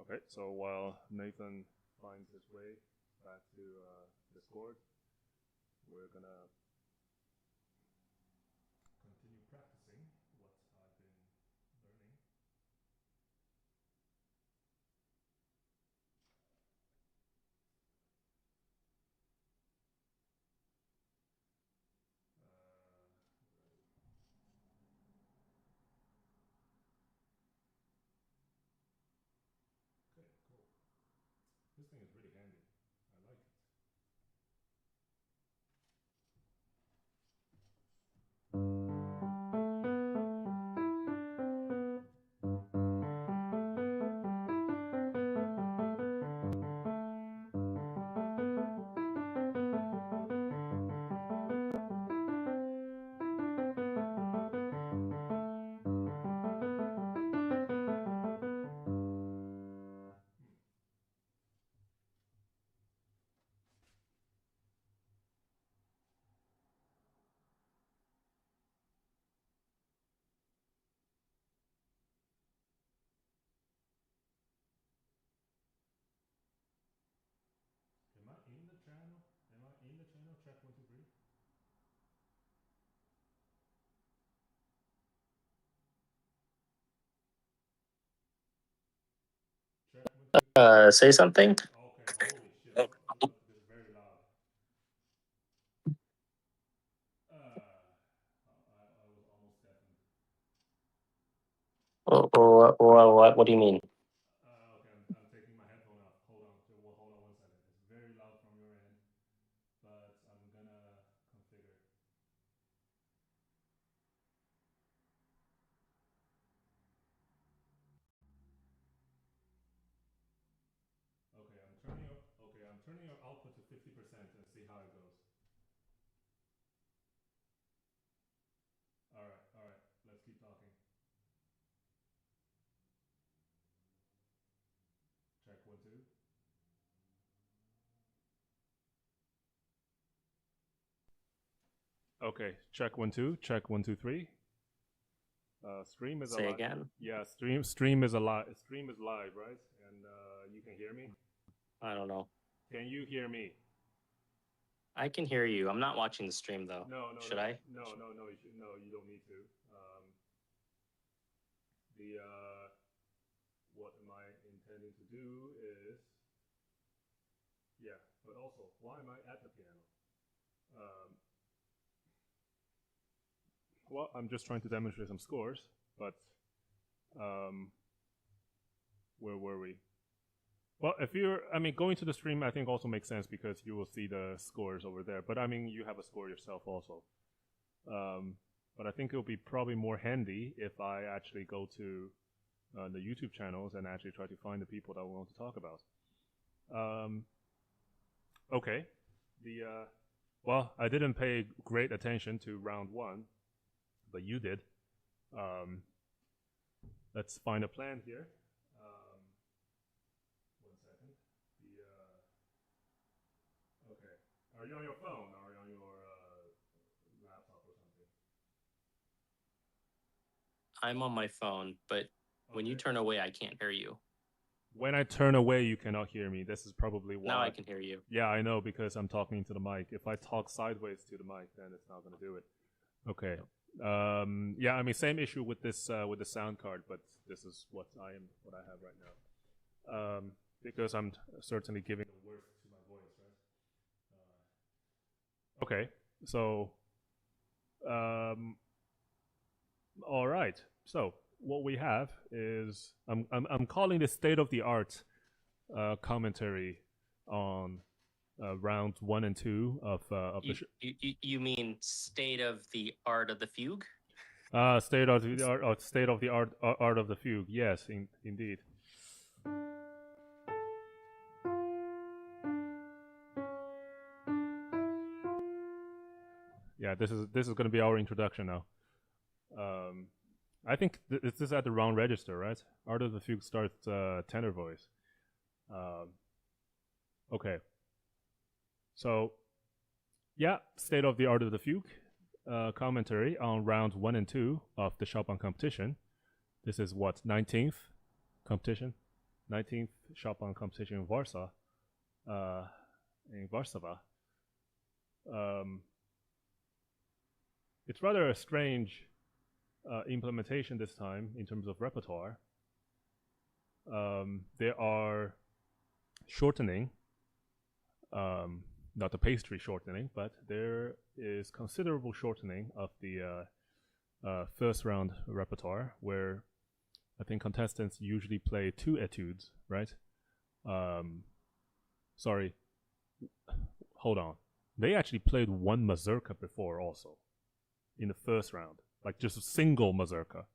Okay, so while Nathan finds his way back to Discord, we're gonna continue practicing what I've been learning. Okay, cool. This thing is really handy. I like it. Am I in the channel? Am I in the channel? Check 1, 2, 3. Check 1, 2. Say something? Okay, holy shit. This is very loud. I was almost deafened. What do you mean? Okay, I'm taking my headphone off. Hold on 1 second. It's very loud from your end, but I'm gonna configure. Okay, I'm turning your output to 50% and see how it goes. All right. Let's keep talking. Check 1, 2. Okay, check 1, 2. Check 1, 2, 3. Stream is Say alive. again? Yeah, stream is alive. Stream is live, right? And you can hear me. I don't know. Can you hear me? I can hear you. I'm not watching the stream though. No. Should I? No. You don't need to. What am I intending to do is, yeah. But also, why am I at the piano? Well, I'm just trying to demonstrate some scores, but where were we? Well, going to the stream, I think also makes sense because you will see the scores over there. But I mean, you have a score yourself also. But I think it will be probably more handy if I actually go to the YouTube channels and actually try to find the people that we want to talk about. Okay. Well, I didn't pay great attention to round 1, but you did. Let's find a plan here. 1 second. Okay. Are you on your phone or are you on your laptop or something? I'm on my phone, but when you turn away, I can't hear you. When I turn away, you cannot hear me. This is probably why. Now I can hear you. Yeah, I know, because I'm talking to the mic. If I talk sideways to the mic, then it's not going to do it. Okay. Yeah, I mean, same issue with this with the sound card, but this is what I have right now. Because I'm certainly giving the worst to my voice, right? Okay, so all right. So what we have is I'm calling this state of the art commentary on rounds 1 and 2 of the. You mean state of the art of the fugue? State of the art of the fugue. Yes, indeed. Yeah, this is going to be our introduction now. I think this is at the wrong register, right? Art of the Fugue starts tenor voice. Okay. So, yeah, state of the art of the fugue commentary on rounds 1 and 2 of the Chopin competition. This is what, 19th competition? 19th Chopin Competition in Warsaw, in Warsaw. It's rather a strange implementation this time in terms of repertoire. There are shortening, not the pastry shortening, but there is considerable shortening of the first round repertoire, where I think contestants usually play 2 etudes, right? Sorry, hold on. They actually played 1 mazurka before also, in the first round, like just a single mazurka.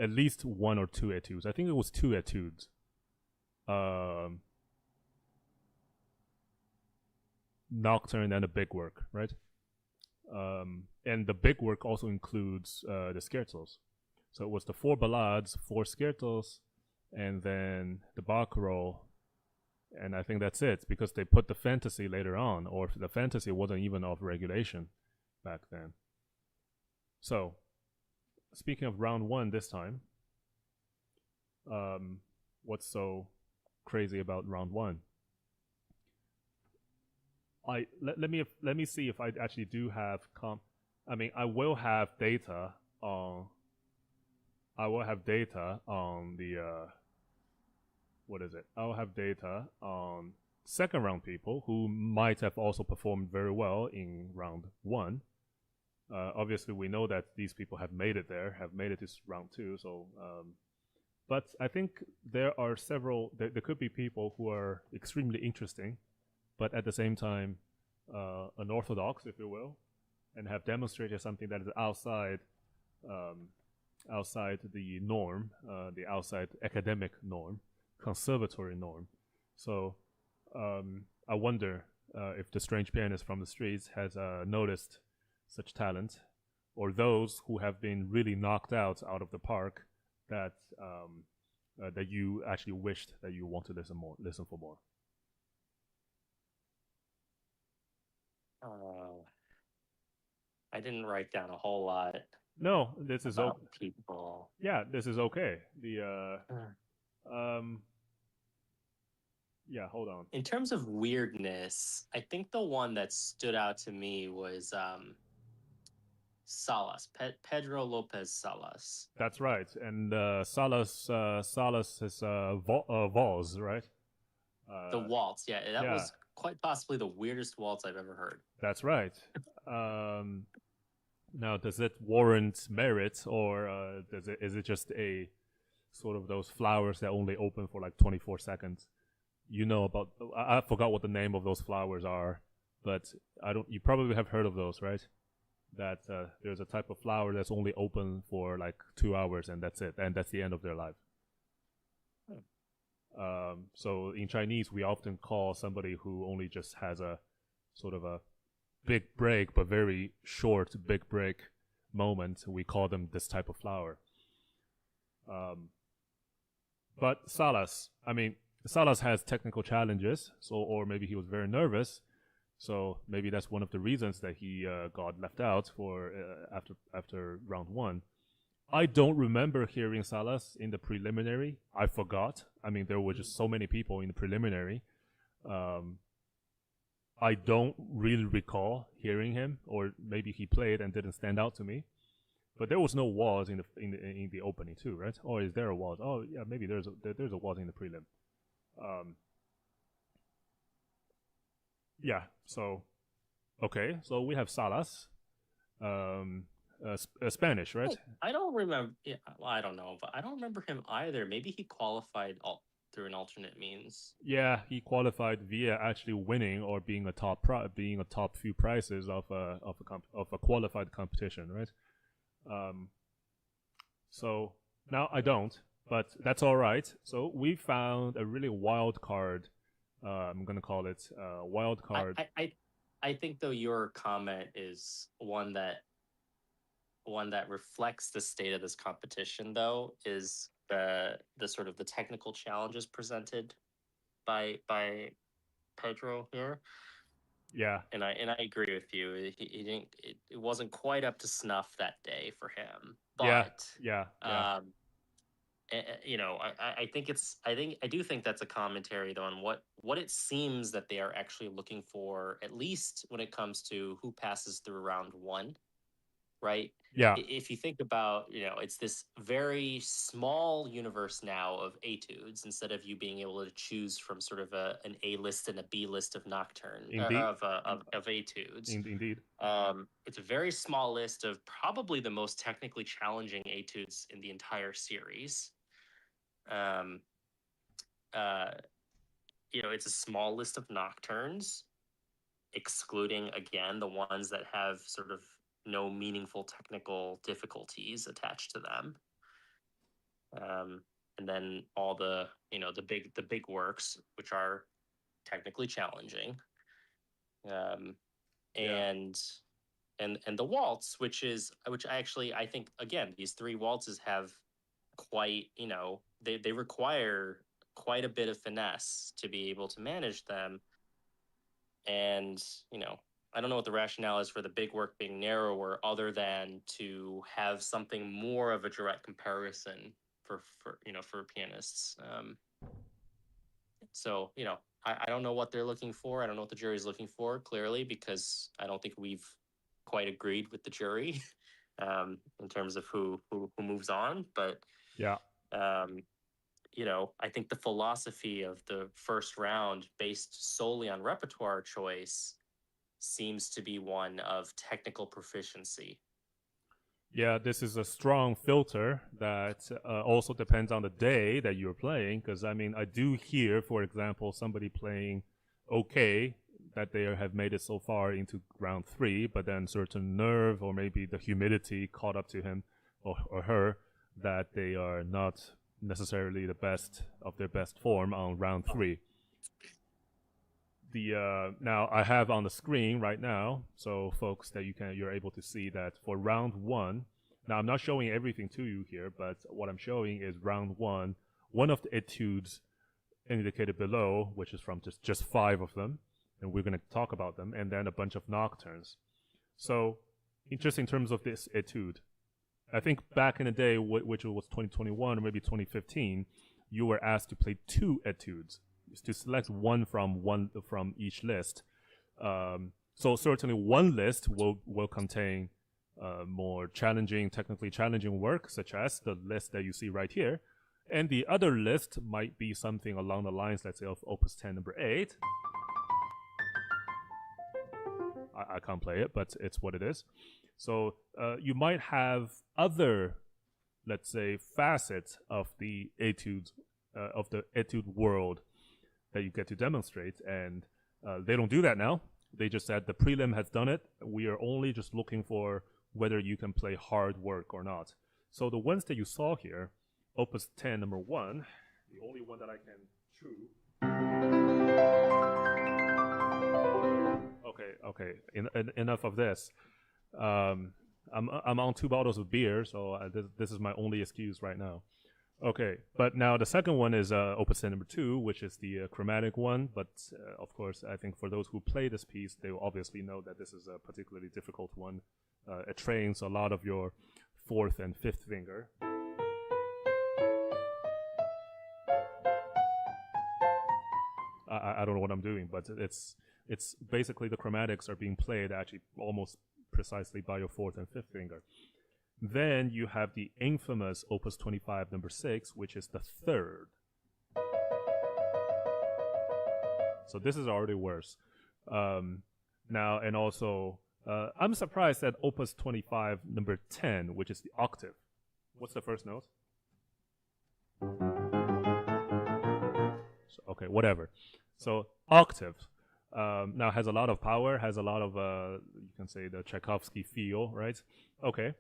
At least 1 or 2 etudes. I think it was 2 etudes. Nocturne and a big work, right? And the big work also includes the scherzos. So it was the 4 ballades, 4 scherzos, and then the barcarolle, and I think that's it, because they put the fantasy later on, or the fantasy wasn't even of regulation back then. So, speaking of round 1 this time, what's so crazy about round 1? Let me see if I actually do have I will have data on the what is it? I'll have data on second round people who might have also performed very well in round 1. Obviously, we know that these people have made it to round 2. So, but I think there are several. There could be people who are extremely interesting, but at the same time, unorthodox, if you will, and have demonstrated something that is outside the norm, the outside academic norm, conservatory norm. So I wonder if the strange pianist from the streets has noticed such talent, or those who have been really knocked out of the park that that you actually wished that you want to listen for more. I didn't write down a whole lot. No, this is people. Yeah, this is okay. The yeah, hold on. In terms of weirdness, I think the one that stood out to me was Salas, Pedro Lopez Salas. That's right, and Salas is Valse, right? The waltz, yeah, that was quite possibly the weirdest waltz I've ever heard. That's right. Now, does it warrant merit, or is it just a sort of those flowers that only open for like 24 seconds? You know about, I forgot what the name of those flowers are, but you probably have heard of those, right? That there's a type of flower that's only open for like 2 hours, and that's it, and that's the end of their life. So in Chinese, we often call somebody who only just has a sort of a big break, but very short big break moment, we call them this type of flower. But Salas has technical challenges, or maybe he was very nervous, so maybe that's one of the reasons that he got left out for after round 1. I don't remember hearing Salas in the preliminary. I forgot. There were just so many people in the preliminary. I don't really recall hearing him, or maybe he played and didn't stand out to me. But there was no waltz in the opening too, right? Or is there a waltz? Oh yeah, maybe there's a waltz in the prelim. Yeah. So, okay. So we have Salas. Spanish, right? I don't remember. Yeah, well, I don't know, but I don't remember him either. Maybe he qualified through an alternate means. Yeah, he qualified via actually winning or being a top few prizes of a qualified competition, right? So now I don't, but that's all right. So we found a really wild card. I'm gonna call it wild card. I think though your comment is one that reflects the state of this competition, though, is the sort of the technical challenges presented by Pedro here. Yeah, and I agree with you. He didn't. It wasn't quite up to snuff that day for him. But yeah. I think I do think that's a commentary though on what it seems that they are actually looking for, at least when it comes to who passes through round one, right? Yeah, If you think about, it's this very small universe now of etudes instead of you being able to choose from sort of an A list and a B list of nocturne indeed, of etudes. indeed. It's a very small list of probably the most technically challenging etudes in the entire series. Um, uh, it's a small list of nocturnes, excluding again the ones that have sort of no meaningful technical difficulties attached to them. And then all the big works, which are technically challenging. Um, Yeah, and and the waltz, which I think again these three waltzes have quite, they require quite a bit of finesse to be able to manage them. And I don't know what the rationale is for the big work being narrower, other than to have something more of a direct comparison for pianists. So I don't know what they're looking for. I don't know what the jury's looking for, clearly, because I don't think we've quite agreed with the jury in terms of who moves on. But yeah. um, I think the philosophy of the first round, based solely on repertoire choice, seems to be one of technical proficiency. Yeah, this is a strong filter that also depends on the day that you're playing. Because I mean, I do hear, for example, somebody playing okay, that they have made it so far into round three, but then certain nerve or maybe the humidity caught up to him or her, that they are not necessarily the best of their best form on round three. The now I have on the screen right now, so folks, that you're able to see that for round one. Now I'm not showing everything to you here, but what I'm showing is round one, one of the etudes indicated below, which is from just five of them, and we're going to talk about them, and then a bunch of nocturnes. So, just in terms of this etude, I think back in the day, which was 2021 or maybe 2015, you were asked to play two etudes, to select one from each list. So certainly one list will contain more challenging, technically challenging work, such as the list that you see right here. And the other list might be something along the lines, let's say, of Opus 10 number 8. I can't play it, but it's what it is. So you might have other, let's say, facets of the etude world that you get to demonstrate, and they don't do that now. They just said the prelim has done it. We are only just looking for whether you can play hard work or not. So the ones that you saw here, Opus 10 number 1, the only one that I can choose. Okay. Enough of this. I'm on 2 bottles of beer, so this is my only excuse right now. Okay, but now the second one is Opus 10 number 2, which is the chromatic one. But of course, I think for those who play this piece, they will obviously know that this is a particularly difficult one. It trains a lot of your fourth and fifth finger. I don't know what I'm doing, but it's basically the chromatics are being played actually almost precisely by your fourth and fifth finger. Then you have the infamous Opus 25 number 6, which is the third. So this is already worse. Now, and also, I'm surprised that Opus 25 number 10, which is the octave. What's the first note? So, okay, whatever. So octave now has a lot of power, has a lot of, you can say, the Tchaikovsky feel, right? Okay.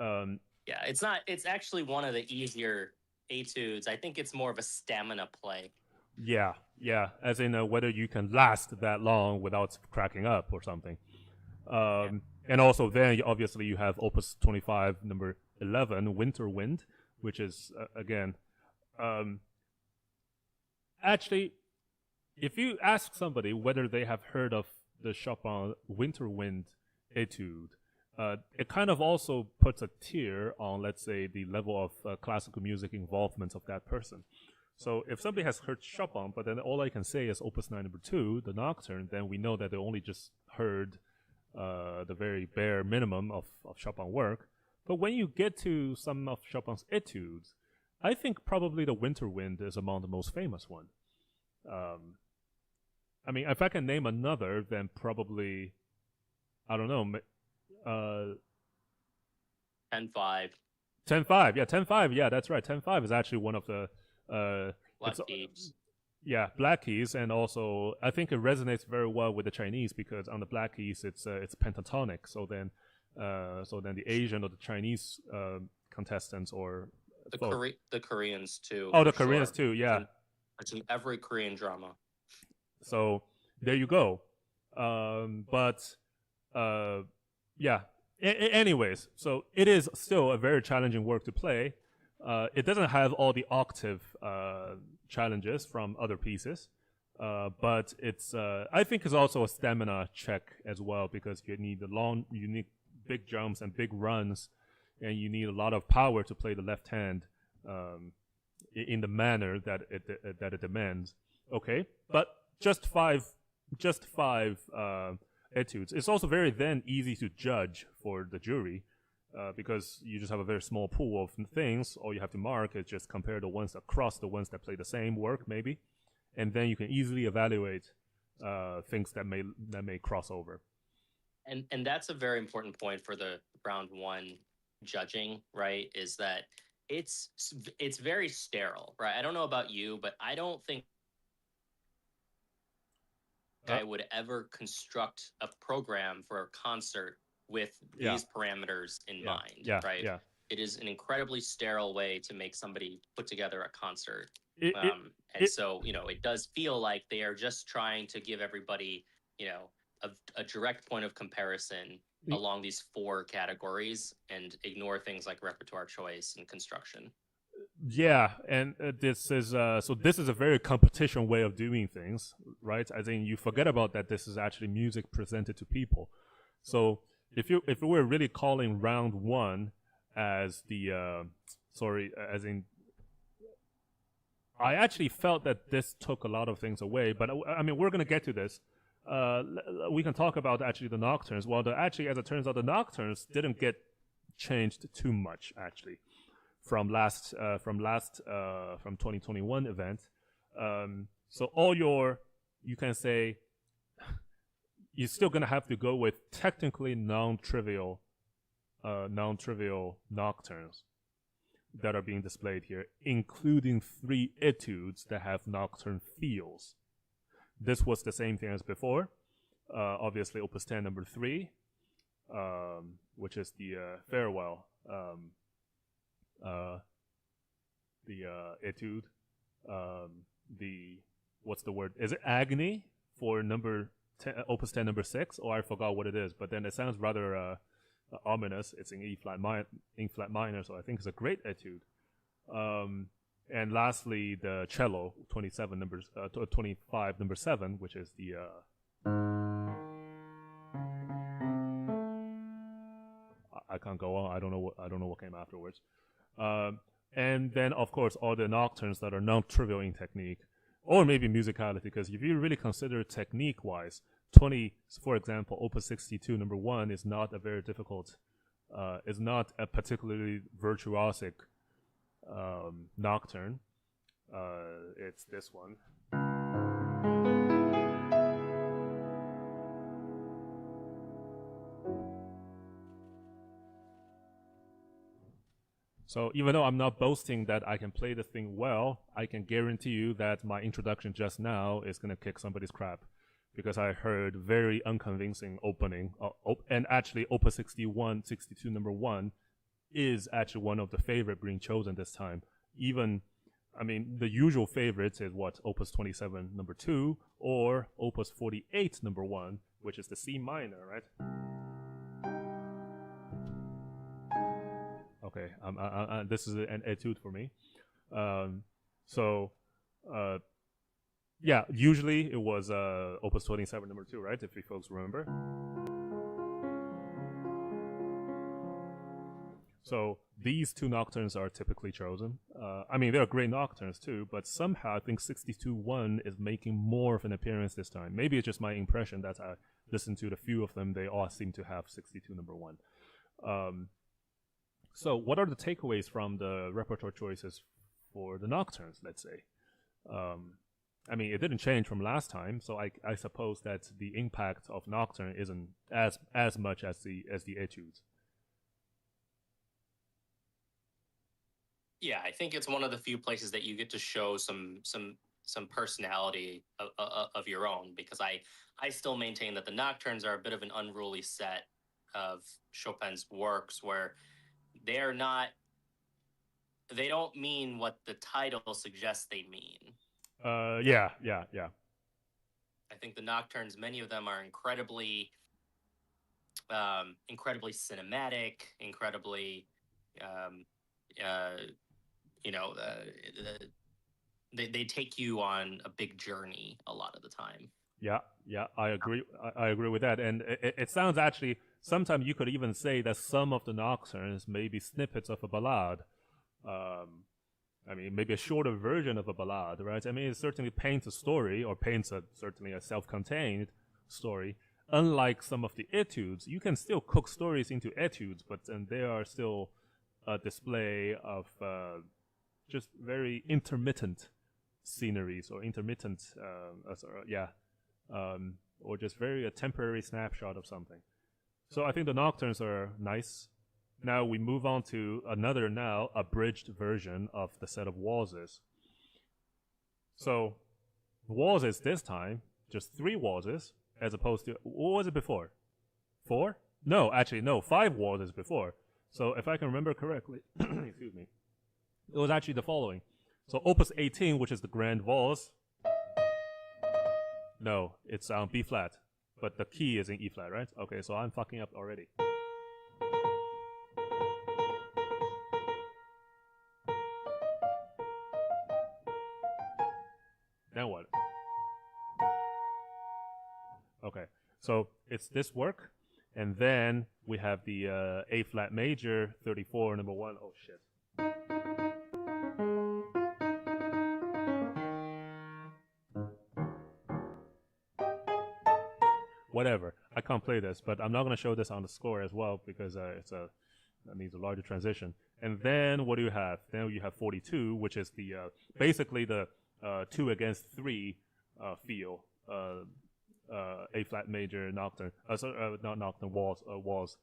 Yeah, it's actually one of the easier etudes. I think it's more of a stamina play. Yeah, as in whether you can last that long without cracking up or something. And also then, obviously, you have Opus 25, number 11, Winter Wind, which is, again, actually, if you ask somebody whether they have heard of the Chopin Winter Wind etude, it kind of also puts a tier on, let's say, the level of classical music involvement of that person. So if somebody has heard Chopin, but then all I can say is Opus 9 number 2, the Nocturne, then we know that they only just heard the very bare minimum of Chopin work. But when you get to some of Chopin's etudes, I think probably the Winter Wind is among the most famous one. I mean, if I can name another, then probably, I don't know, 10-5. 10-5, yeah, 10-5, yeah, that's right. 10-5 is actually one of the Black Keys. Yeah, Black Keys, and also I think it resonates very well with the Chinese because on the Black Keys it's pentatonic. So then the Asian or the Chinese contestants or the Koreans too. Oh, the Koreans too, yeah. It's in every Korean drama. So there you go. Yeah. Anyways, so it is still a very challenging work to play. It doesn't have all the octave challenges from other pieces, but it's I think it's also a stamina check as well because you need you need big jumps and big runs, and you need a lot of power to play the left hand in the manner that it demands. Okay, but just five etudes. It's also very then easy to judge for the jury. Because you just have a very small pool of things, all you have to mark is just compare the ones across the ones that play the same work, maybe, and then you can easily evaluate things that may cross over. And that's a very important point for the round one judging, right? Is that it's very sterile, right? I don't know about you, but I don't think I would ever construct a program for a concert with these parameters in mind, right? Yeah. It is an incredibly sterile way to make somebody put together a concert. So, it does feel like they are just trying to give everybody, a direct point of comparison along these four categories and ignore things like repertoire choice and construction. Yeah, and this is a very competition way of doing things, right? I think you forget about that this is actually music presented to people. So if we're really calling round one as the I actually felt that this took a lot of things away, but I mean we're gonna get to this. We can talk about actually the Nocturnes. Well, actually, as it turns out, the Nocturnes didn't get changed too much actually from 2021 event. So all you can say. You're still gonna have to go with technically non-trivial nocturnes that are being displayed here, including 3 etudes that have nocturne feels. This was the same thing as before. Obviously, Opus 10 number 3, which is the farewell, the etude. What's the word? Is it agony for Opus 10 number 6, or I forgot what it is, but then it sounds rather ominous. It's in E flat minor, so I think it's a great etude. And lastly, the cello 25 number 7, which is the I can't go on. I don't know what came afterwards. And then of course all the nocturnes that are non-trivial in technique. Or maybe musicality, because if you really consider technique-wise, for example, Opus 62 number 1 is not a very difficult, is not a particularly virtuosic nocturne. It's this one. So even though I'm not boasting that I can play the thing well, I can guarantee you that my introduction just now is going to kick somebody's crap because I heard very unconvincing opening. And actually, Opus 62 number 1 is actually one of the favorite being chosen this time. Even, I mean, the usual favorites is what? Opus 27 number 2 or Opus 48 number 1, which is the C minor, right? Okay, this is an etude for me. Yeah, usually it was Opus 27 number 2, right? If you folks remember. So these two nocturnes are typically chosen. I mean, they're great nocturnes too, but somehow I think 62-1 is making more of an appearance this time. Maybe it's just my impression that I listened to the few of them, they all seem to have 62 number one. So what are the takeaways from the repertoire choices for the nocturnes, let's say? I mean, it didn't change from last time, so I suppose that the impact of nocturne isn't as much as the etudes. Yeah, I think it's one of the few places that you get to show some personality of your own, because I still maintain that the nocturnes are a bit of an unruly set of Chopin's works where they don't mean what the title suggests they mean. Yeah. I think the nocturnes, many of them are incredibly cinematic, incredibly they take you on a big journey a lot of the time. Yeah, I agree. I agree with that. And it sounds actually, sometimes you could even say that some of the nocturnes may be snippets of a ballade. I mean, maybe a shorter version of a ballade, right? I mean, it certainly paints a story, or paints certainly a self-contained story. Unlike some of the etudes, you can still cook stories into etudes, but then they are still a display of just very intermittent sceneries, or intermittent, or just very a temporary snapshot of something. So I think the nocturnes are nice. Now we move on to another now abridged version of the set of waltzes. So waltzes this time, just 3 waltzes, as opposed to, what was it before? 4? No, actually, no, 5 waltzes before. So if I can remember correctly, excuse me, it was actually the following. So Opus 18, which is the Grand Waltz. No, it's on B flat, but the key is in E flat, right? Okay, so I'm fucking up already. Now what? Okay, so it's this work, and then we have the A flat major 34 number 1. Oh shit. Whatever. I can't play this, but I'm not going to show this on the score as well, because that needs a larger transition. And then what do you have? Then you have 42, which is the basically the 2 against 3 feel. A flat major nocturne. Not nocturne, waltz.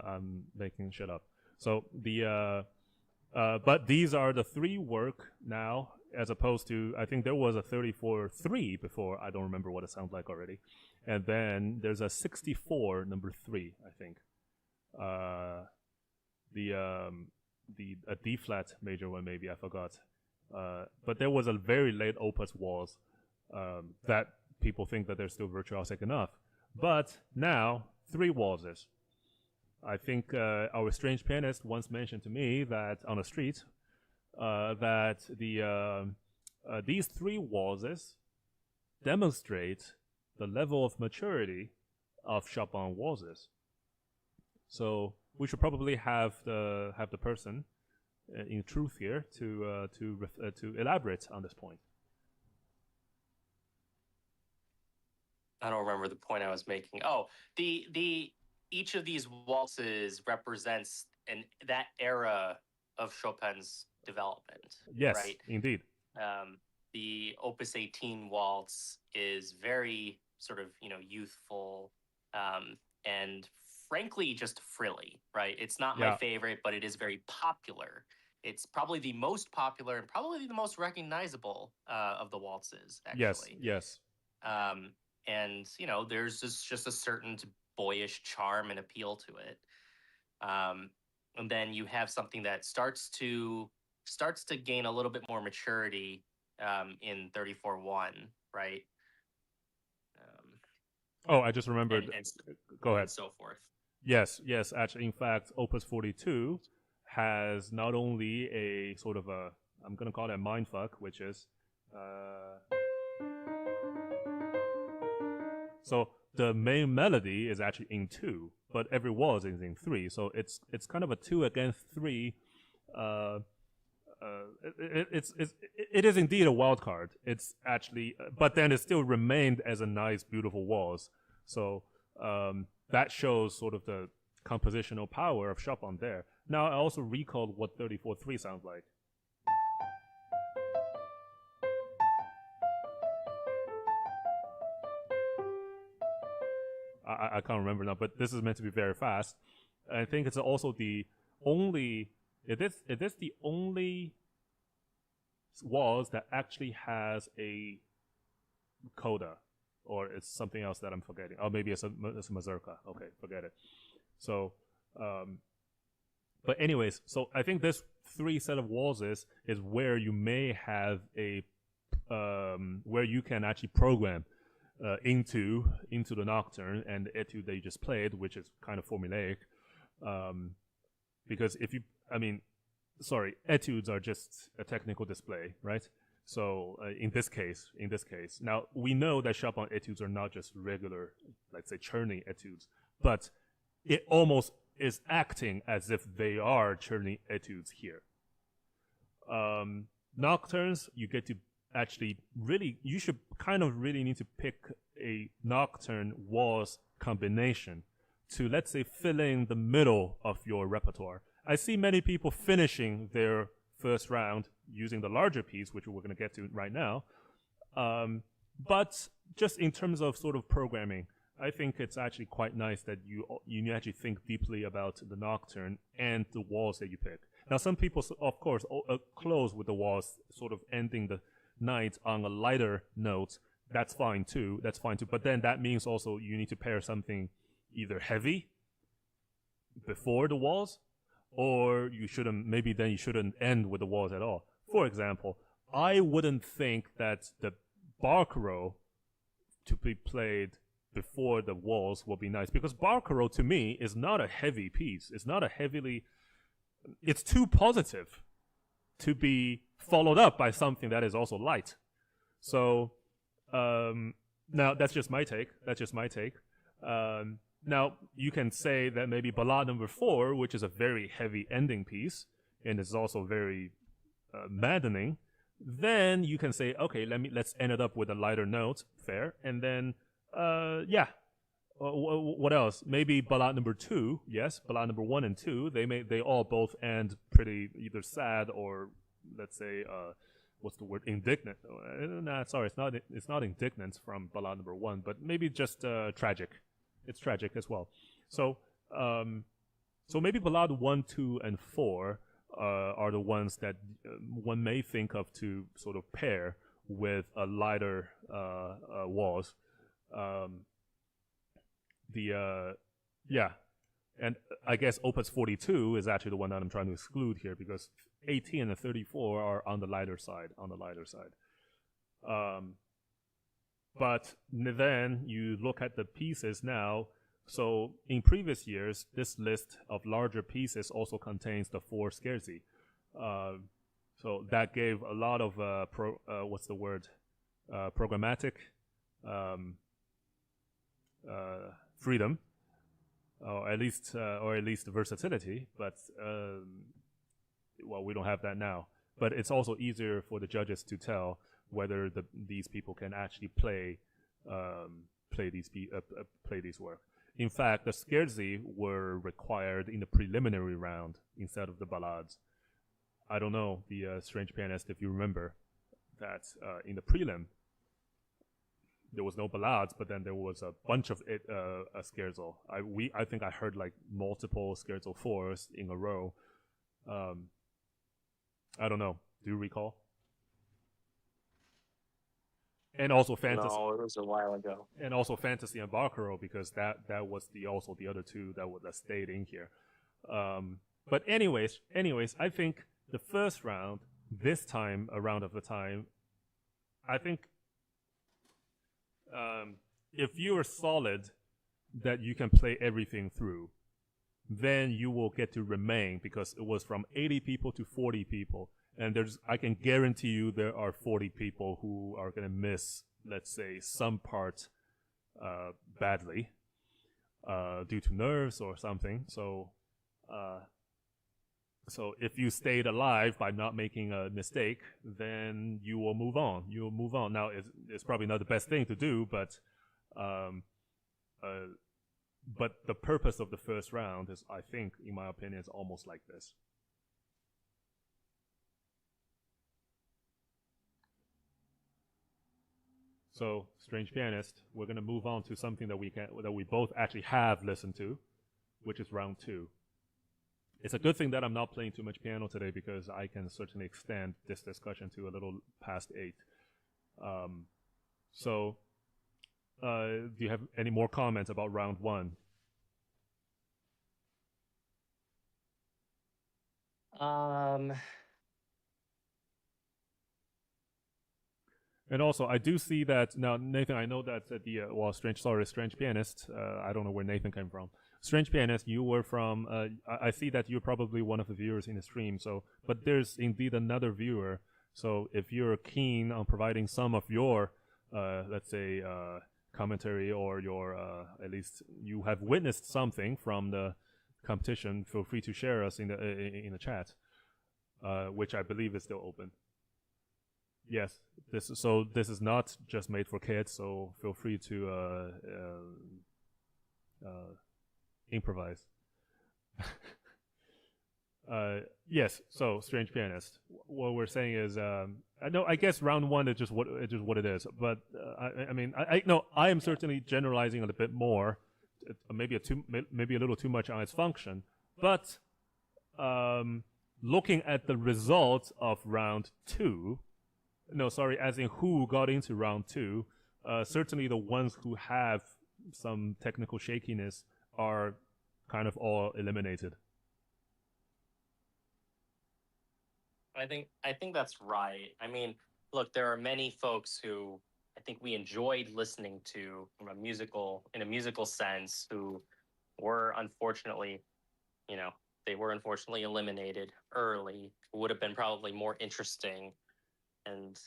I'm making shit up. So but these are the 3 work now, as opposed to, I think there was a 34-3 before. I don't remember what it sounds like already. And then there's a 64 number 3, I think. A D flat major one, maybe, I forgot. But there was a very late opus waltz that people think that they're still virtuosic enough. But now 3 waltzes. I think our strange pianist once mentioned to me that on the street that these 3 waltzes demonstrate the level of maturity of Chopin waltzes. So we should probably have the person in truth here to elaborate on this point. I don't remember the point I was making. Oh, the each of these waltzes represents that era of Chopin's development. Yes, right? Indeed. The Opus 18 waltz is very sort of, youthful, and frankly just frilly, right? It's not my favorite, but it is very popular. It's probably the most popular and probably the most recognizable of the waltzes, actually. Yes. And, there's just a certain boyish charm and appeal to it. And then you have something that starts to gain a little bit more maturity in 34-1, right? Oh, I just remembered. Go ahead. And so forth. Yes. Actually, in fact, Opus 42 has not only a sort of a, I'm going to call it a mindfuck, which is, so the main melody is actually in 2, but every waltz is in 3. So it's kind of a 2 against 3. It is indeed a wild card. It's actually, but then it still remained as a nice, beautiful waltz. So that shows sort of the compositional power of Chopin there. Now I also recalled what 34-3 sounds like. I can't remember now, but this is meant to be very fast. I think it's also the only, it is the only waltz that actually has a coda, or it's something else that I'm forgetting. Oh, maybe it's a mazurka. Okay, forget it. So, but anyways, so I think this 3 set of waltzes is where you may have a, where you can actually program into the nocturne and the etude that you just played, which is kind of formulaic. Because if you, etudes are just a technical display, right? So in this case, now we know that Chopin etudes are not just regular, let's say, churning etudes, but it almost is acting as if they are churning etudes here. Nocturnes, you get to actually really, you should kind of really need to pick a nocturne waltz combination to, let's say, fill in the middle of your repertoire. I see many people finishing their first round using the larger piece, which we're going to get to right now. But just in terms of sort of programming, I think it's actually quite nice that you actually think deeply about the nocturne and the waltz that you pick. Now, some people, of course, close with the waltz, sort of ending the night on a lighter note. That's fine too. But then that means also you need to pair something either heavy before the waltz, or you shouldn't end with the waltz at all. For example, I wouldn't think that the barcarolle to be played before the waltz will be nice, because barcarolle to me is not a heavy piece. It's too positive to be followed up by something that is also light. So now that's just my take. Now you can say that maybe Ballade No. 4, which is a very heavy ending piece and is also very maddening, then you can say, okay, let's end it up with a lighter note, fair, and then what else? Maybe Ballade No. 2, yes, Ballade No. 1 and 2, they all both end pretty either sad or, let's say, what's the word? Indignant. Sorry, it's not indignant from Ballade No. 1, but maybe just tragic. It's tragic as well. So maybe Ballade 1, 2, and 4 are the ones that one may think of to sort of pair with a lighter waltz. And I guess Opus 42 is actually the one that I'm trying to exclude here, because 18 and 34 are on the lighter side. But then you look at the pieces now. So in previous years, this list of larger pieces also contains the 4 scherzi. So that gave a lot of programmatic freedom, or at least versatility. But we don't have that now. But it's also easier for the judges to tell whether these people can actually play these work. In fact, the scherzi were required in the preliminary round instead of the ballades. I don't know, the Strange Pianist, if you remember that in the prelim, there was no ballades, but then there was a bunch of a scherzo. I think I heard like multiple scherzo 4s in a row. I don't know. Do you recall? And also fantasy. No, it was a while ago. And also fantasy and barcarolle, because that was also the other two that stayed in here. But anyways, I think the first round, this time around of the time, I think if you are solid that you can play everything through, then you will get to remain, because it was from 80 people to 40 people. And I can guarantee you there are 40 people who are going to miss, let's say, some part badly due to nerves or something. So if you stayed alive by not making a mistake, then you will move on. You will move on. Now, it's probably not the best thing to do, but the purpose of the first round is, I think, in my opinion, is almost like this. So, Strange Pianist, we're going to move on to something that we both actually have listened to, which is round 2. It's a good thing that I'm not playing too much piano today, because I can certainly extend this discussion to a little past 8. Do you have any more comments about round 1? And also, I do see that now, Nathan. I know that Strange Pianist. I don't know where Nathan came from. Strange Pianist, you were from. I see that you're probably one of the viewers in the stream. So, but there's indeed another viewer. So, if you're keen on providing some of your, let's say, commentary, or your at least you have witnessed something from the competition, feel free to share us in the chat, which I believe is still open. Yes, this is not just made for kids, so feel free to improvise. Yes, so Strange Pianist. What we're saying is, I guess round 1 is just what it is. But I am certainly generalizing a little bit more, maybe a little too much on its function. But looking at the results of round 2. No, sorry, as in who got into round 2, certainly the ones who have some technical shakiness are kind of all eliminated. I think that's right. I mean, look, there are many folks who I think we enjoyed listening to in a musical sense, who were unfortunately, eliminated early. Would have been probably more interesting. And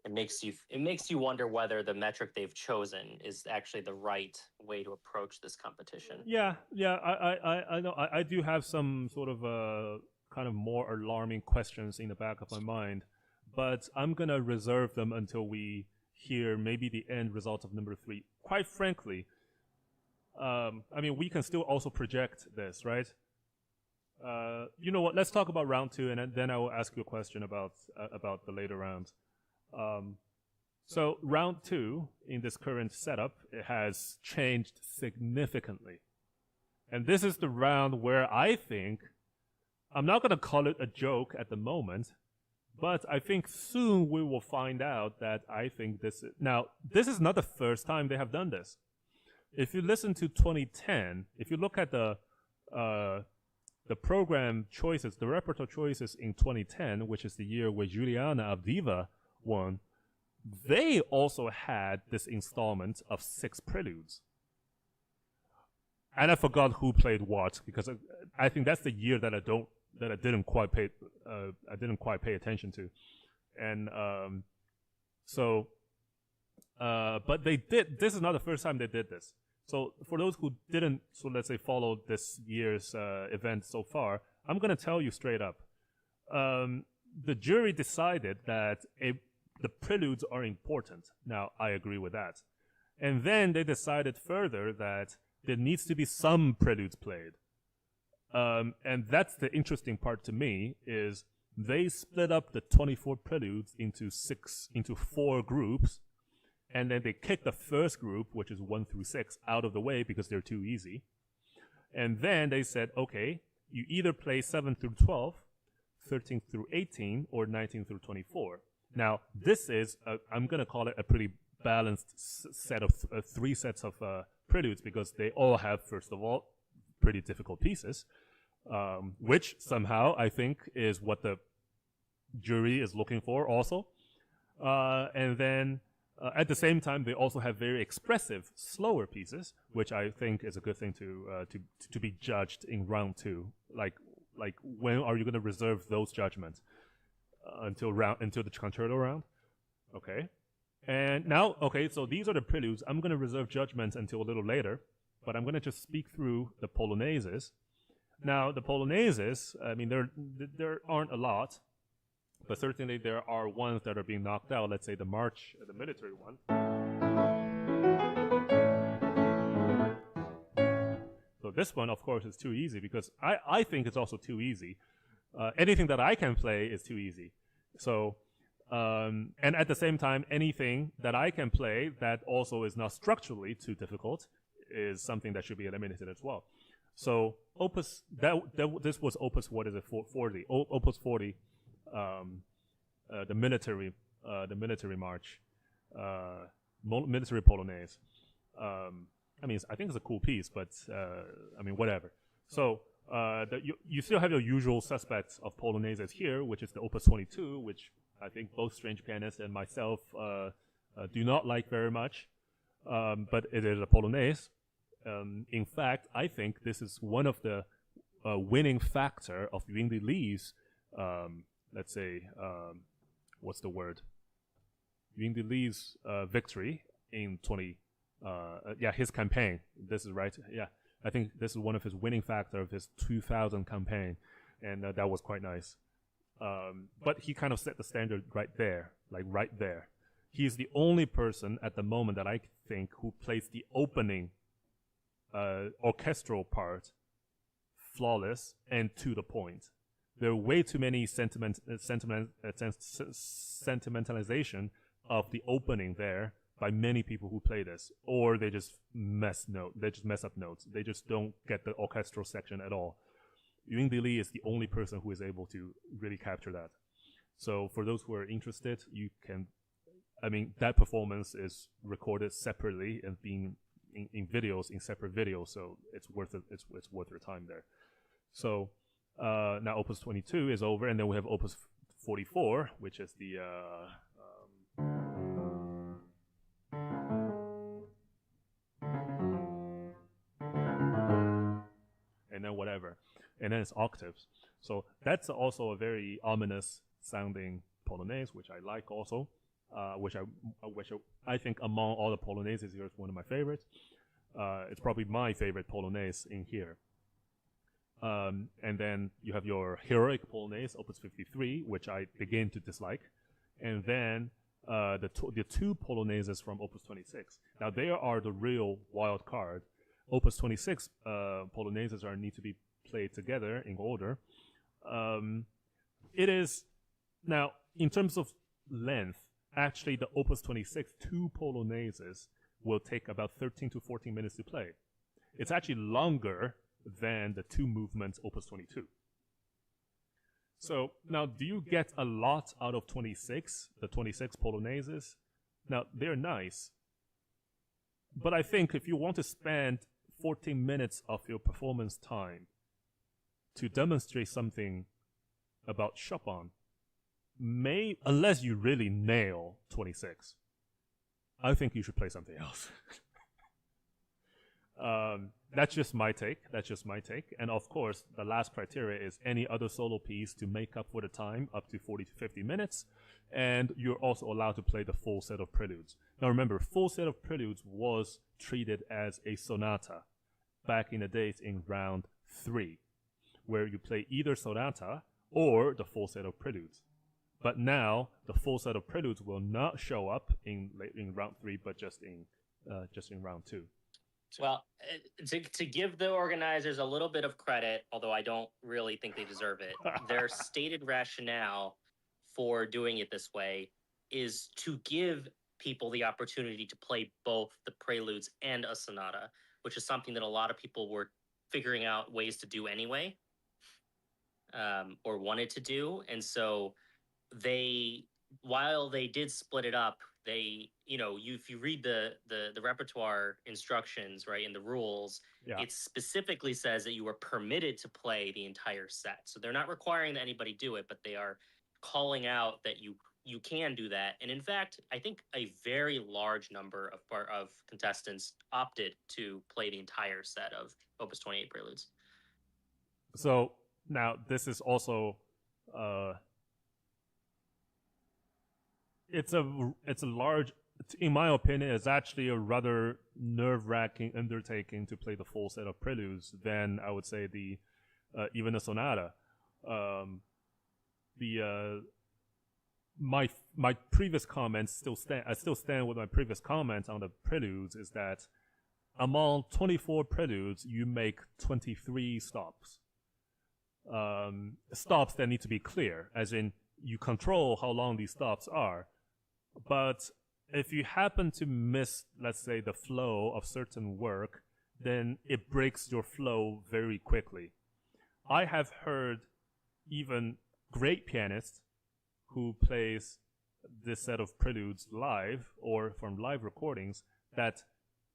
it makes you wonder whether the metric they've chosen is actually the right way to approach this competition. Yeah, I know. I do have some sort of kind of more alarming questions in the back of my mind, but I'm gonna reserve them until we hear maybe the end result of number 3. Quite frankly, we can still also project this, right? You know what? Let's talk about round 2, and then I will ask you a question about the later rounds. So round 2 in this current setup, it has changed significantly, and this is the round where I think, I'm not going to call it a joke at the moment, but I think soon we will find out that I think this is not the first time they have done this. If you listen to 2010, if you look at the program choices, the repertoire choices in 2010, which is the year where Juliana Avdiva won, they also had this installment of 6 preludes. And I forgot who played what, because I think that's the year that I didn't quite pay attention to. And but they did. This is not the first time they did this. So for those who didn't, let's say, follow this year's event so far, I'm going to tell you straight up. The jury decided that the preludes are important. Now, I agree with that. And then they decided further that there needs to be some preludes played. And that's the interesting part to me, is they split up the 24 preludes into 4 groups. And then they kicked the first group, which is 1 through 6, out of the way because they're too easy. And then they said, okay, you either play 7 through 12, 13 through 18, or 19 through 24. Now, this is, I'm going to call it a pretty balanced set of 3 sets of preludes, because they all have, first of all, pretty difficult pieces, which somehow I think is what the jury is looking for also. And then At the same time, they also have very expressive, slower pieces, which I think is a good thing to be judged in round two. Like when are you going to reserve those judgments until the concerto round? Okay, and now so these are the preludes. I'm going to reserve judgments until a little later, but I'm going to just speak through the polonaises. Now the polonaises, I mean there aren't a lot. But certainly there are ones that are being knocked out. Let's say the march, the military one. So this one, of course, is too easy because I think it's also too easy. Anything that I can play is too easy. So, and at the same time, anything that I can play that also is not structurally too difficult is something that should be eliminated as well. So this was Opus, what is it, 40? Opus 40. The military march, military polonaise. I mean, I think it's a cool piece, but I mean, whatever. So you still have your usual suspects of polonaises here, which is the Opus 22, which I think both Strange Pianist and myself do not like very much, but it is a polonaise. In fact, I think this is one of the winning factor of Ying Di Li's let's say, what's the word? Ying Di Li's victory in his campaign. This is right. Yeah, I think this is one of his winning factor of his 2000 campaign, and that was quite nice. But he kind of set the standard right there, like right there. He's the only person at the moment that I think who plays the opening orchestral part flawless and to the point. There are way too many sentimentalization of the opening there by many people who play this, or they just mess up notes. They just don't get the orchestral section at all. Ying Di Li is the only person who is able to really capture that. So for those who are interested, you can. I mean, that performance is recorded separately and being in videos, in separate videos. So it's worth it. It's worth your time there. So. Now Opus 22 is over, and then we have Opus 44, which is the and then whatever, and then it's octaves. So that's also a very ominous sounding polonaise, which I like also, which I think among all the polonaises here is one of my favorites. It's probably my favorite polonaise in here. And then you have your heroic polonaise, Opus 53, which I begin to dislike, and then the two polonaises from Opus 26. Now they are the real wild card. Opus 26 polonaises need to be played together in order. It is now in terms of length. Actually, the Opus 26 two polonaises will take about 13 to 14 minutes to play. It's actually longer than the two movements Opus 22. So now, do you get a lot out of 26, the 26 polonaises? Now, they're nice. But I think if you want to spend 14 minutes of your performance time to demonstrate something about Chopin, unless you really nail 26, I think you should play something else. That's just my take. And of course, the last criteria is any other solo piece to make up for the time, up to 40 to 50 minutes. And you're also allowed to play the full set of preludes. Now remember, full set of preludes was treated as a sonata back in the days in round 3, where you play either sonata or the full set of preludes. But now, the full set of preludes will not show up in round 3, but just in round 2. Well, to give the organizers a little bit of credit, although I don't really think they deserve it, their stated rationale for doing it this way is to give people the opportunity to play both the preludes and a sonata, which is something that a lot of people were figuring out ways to do anyway, or wanted to do. And so while they did split it up, they, if you read the repertoire instructions, right, in the rules, it specifically says that you are permitted to play the entire set. So they're not requiring that anybody do it, but they are calling out that you you can do that. And in fact, I think a very large number of contestants opted to play the entire set of Opus 28 Preludes. So now this is also uh, it's a large, in my opinion, it's actually a rather nerve-wracking undertaking to play the full set of preludes than I would say the even a sonata. The my previous comments still stand. I still stand with my previous comments on the preludes. Is that among 24 preludes, you make 23 stops. Stops that need to be clear, as in you control how long these stops are. But if you happen to miss, let's say, the flow of certain work, then it breaks your flow very quickly. I have heard even great pianists who plays this set of preludes live or from live recordings that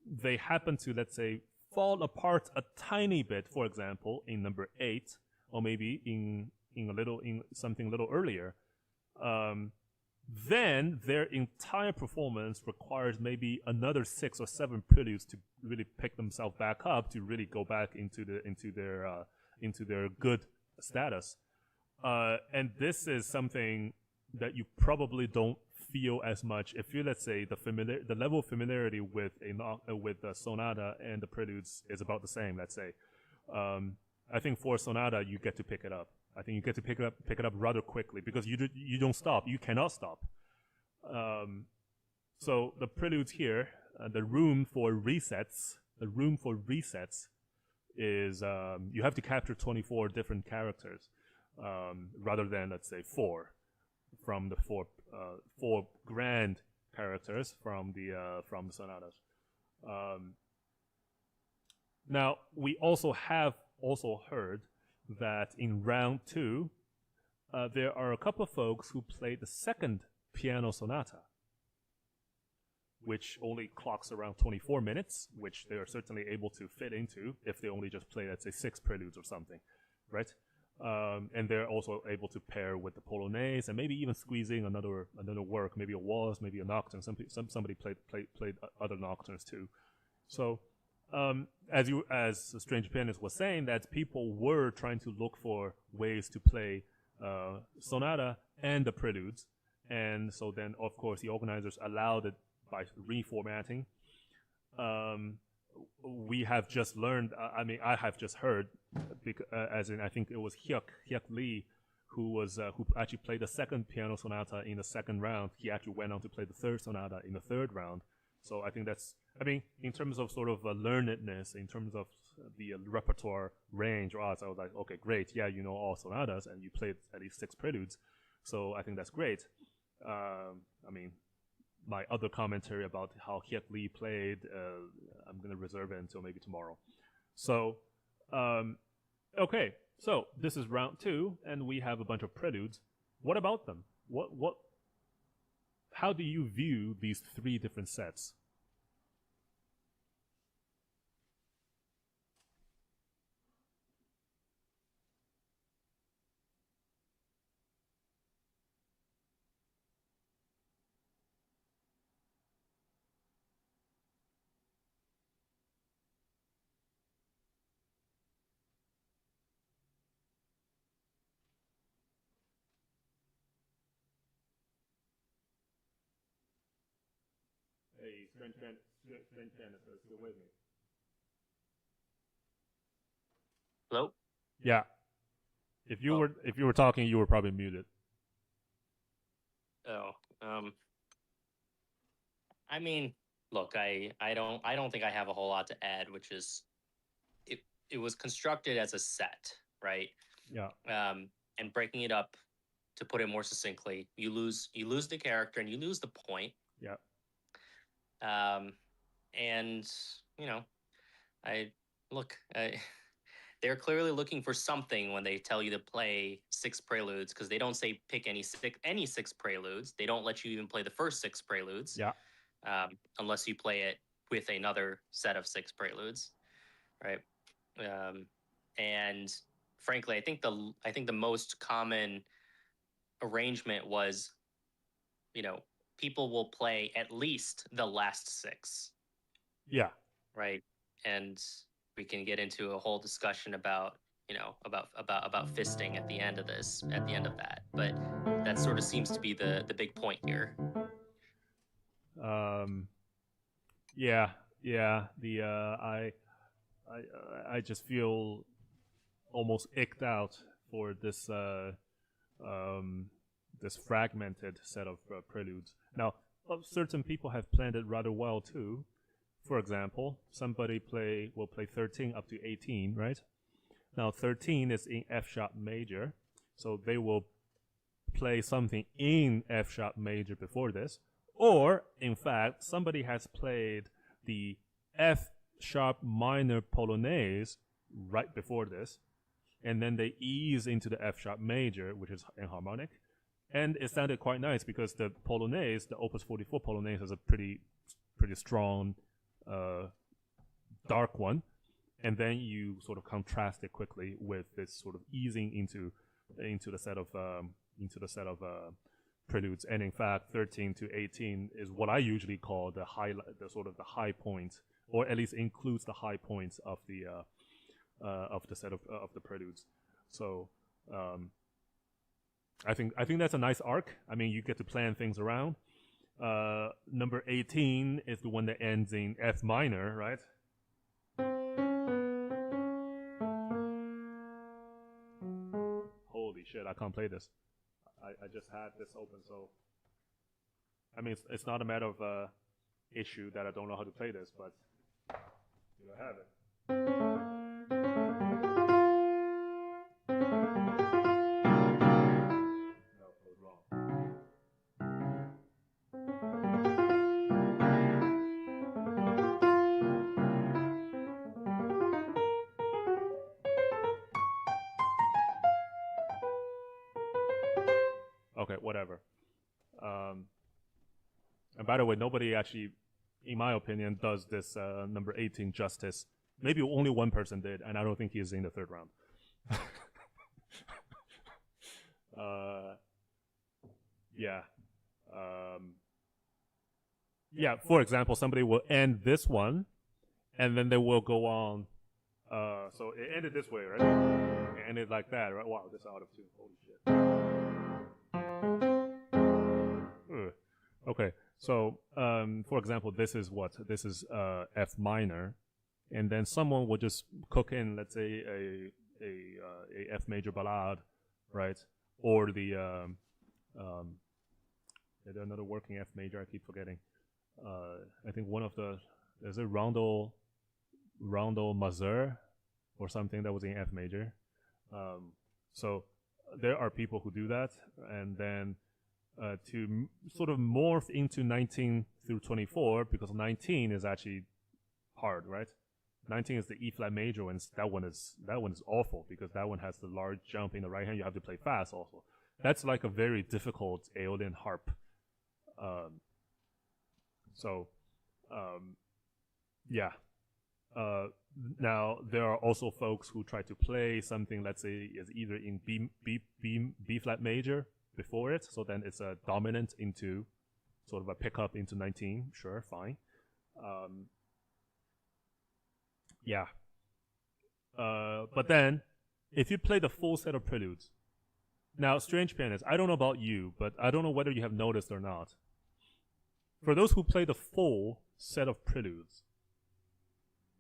they happen to, let's say, fall apart a tiny bit, for example, in number 8, or maybe in something a little earlier. Then their entire performance requires maybe another 6 or 7 preludes to really pick themselves back up, to really go back into their good status. And this is something that you probably don't feel as much if you, let's say, the level of familiarity with the sonata and the preludes is about the same. Let's say, I think for sonata you get to pick it up. I think you get to pick it up rather quickly because you don't stop. You cannot stop. So the preludes here, the room for resets is you have to capture 24 different characters rather than, let's say, 4 from the four grand characters from the sonatas. Now we also have heard that in round 2, there are a couple of folks who played the second piano sonata, which only clocks around 24 minutes, which they are certainly able to fit into if they only just play, let's say, 6 preludes or something, right? And they're also able to pair with the polonaise and maybe even squeezing another work, maybe a waltz, maybe a nocturne. Somebody played other nocturnes too. So as the Strange Pianist was saying, that people were trying to look for ways to play sonata and the preludes, and so then of course the organizers allowed it by reformatting. We have just learned. I have just heard, as in I think it was Hyuk Lee, who actually played the second piano sonata in the second round. He actually went on to play the third sonata in the third round. So I think that's, in terms of sort of learnedness, in terms of the repertoire range, I was like, okay, great, yeah, you know all sonatas and you played at least 6 preludes, so I think that's great. My other commentary about how Hyuk Lee played, I'm going to reserve it until maybe tomorrow. So, okay, so this is round 2, and we have a bunch of preludes. What about them? How do you view these 3 different sets? Hey, Strange Pianist, are still with me? Hello? Yeah. If you were talking, you were probably muted. Oh, look, I don't think I have a whole lot to add, which is it was constructed as a set, right? Yeah. And breaking it up, to put it more succinctly, you lose the character and you lose the point. Yeah. And they're clearly looking for something when they tell you to play 6 preludes, because they don't say pick any 6 preludes. They don't let you even play the first 6 preludes. Yeah. Unless you play it with another set of 6 preludes, right? And frankly, I think the most common arrangement was people will play at least the last 6, Yeah. right? And we can get into a whole discussion about about fisting at the end of that. But that sort of seems to be the big point here. Yeah. The I just feel almost icked out for this this fragmented set of preludes. Now, certain people have planned it rather well too. For example, somebody will play 13 up to 18, right? Now 13 is in F sharp major, so they will play something in F sharp major before this. Or, in fact, somebody has played the F sharp minor Polonaise right before this, and then they ease into the F sharp major, which is enharmonic. And it sounded quite nice because the Polonaise, the Opus 44 Polonaise, is a pretty strong, dark one. And then you sort of contrast it quickly with this sort of easing into the set of preludes. And in fact, 13 to 18 is what I usually call the high point, or at least includes the high points of the set of the preludes. So I think that's a nice arc. I mean, you get to plan things around. Number 18 is the one that ends in F minor, right? Holy shit, I can't play this. I just had this open, so I mean, it's not a matter of issue that I don't know how to play this, but you have it. No, it was wrong. Okay, whatever. And by the way, nobody actually, in my opinion, does this number 18 justice. Maybe only one person did, and I don't think he's in the third round. Yeah. Yeah, for example, somebody will end this one, and then they will go on. So it ended this way, right? It ended like that, right? Wow, this is out of tune. Holy shit. Okay, so for example, this is what? This is F minor, and then someone will just cook in, let's say, a F major ballade, right? Or the another working F major. I keep forgetting. I think one of there's a rondo mazur or something that was in F major. So there are people who do that, and then to sort of morph into 19 through 24, because 19 is actually hard, right? 19 is the E flat major, and that one is awful because that one has the large jump in the right hand. You have to play fast also. That's like a very difficult Aeolian harp. Yeah. Now there are also folks who try to play something, let's say, is either in B flat major before it, so then it's a dominant into sort of a pickup into 19. Sure, fine. Yeah. But then, if you play the full set of preludes, now, Strange Pianist, I don't know about you, but I don't know whether you have noticed or not. For those who play the full set of preludes,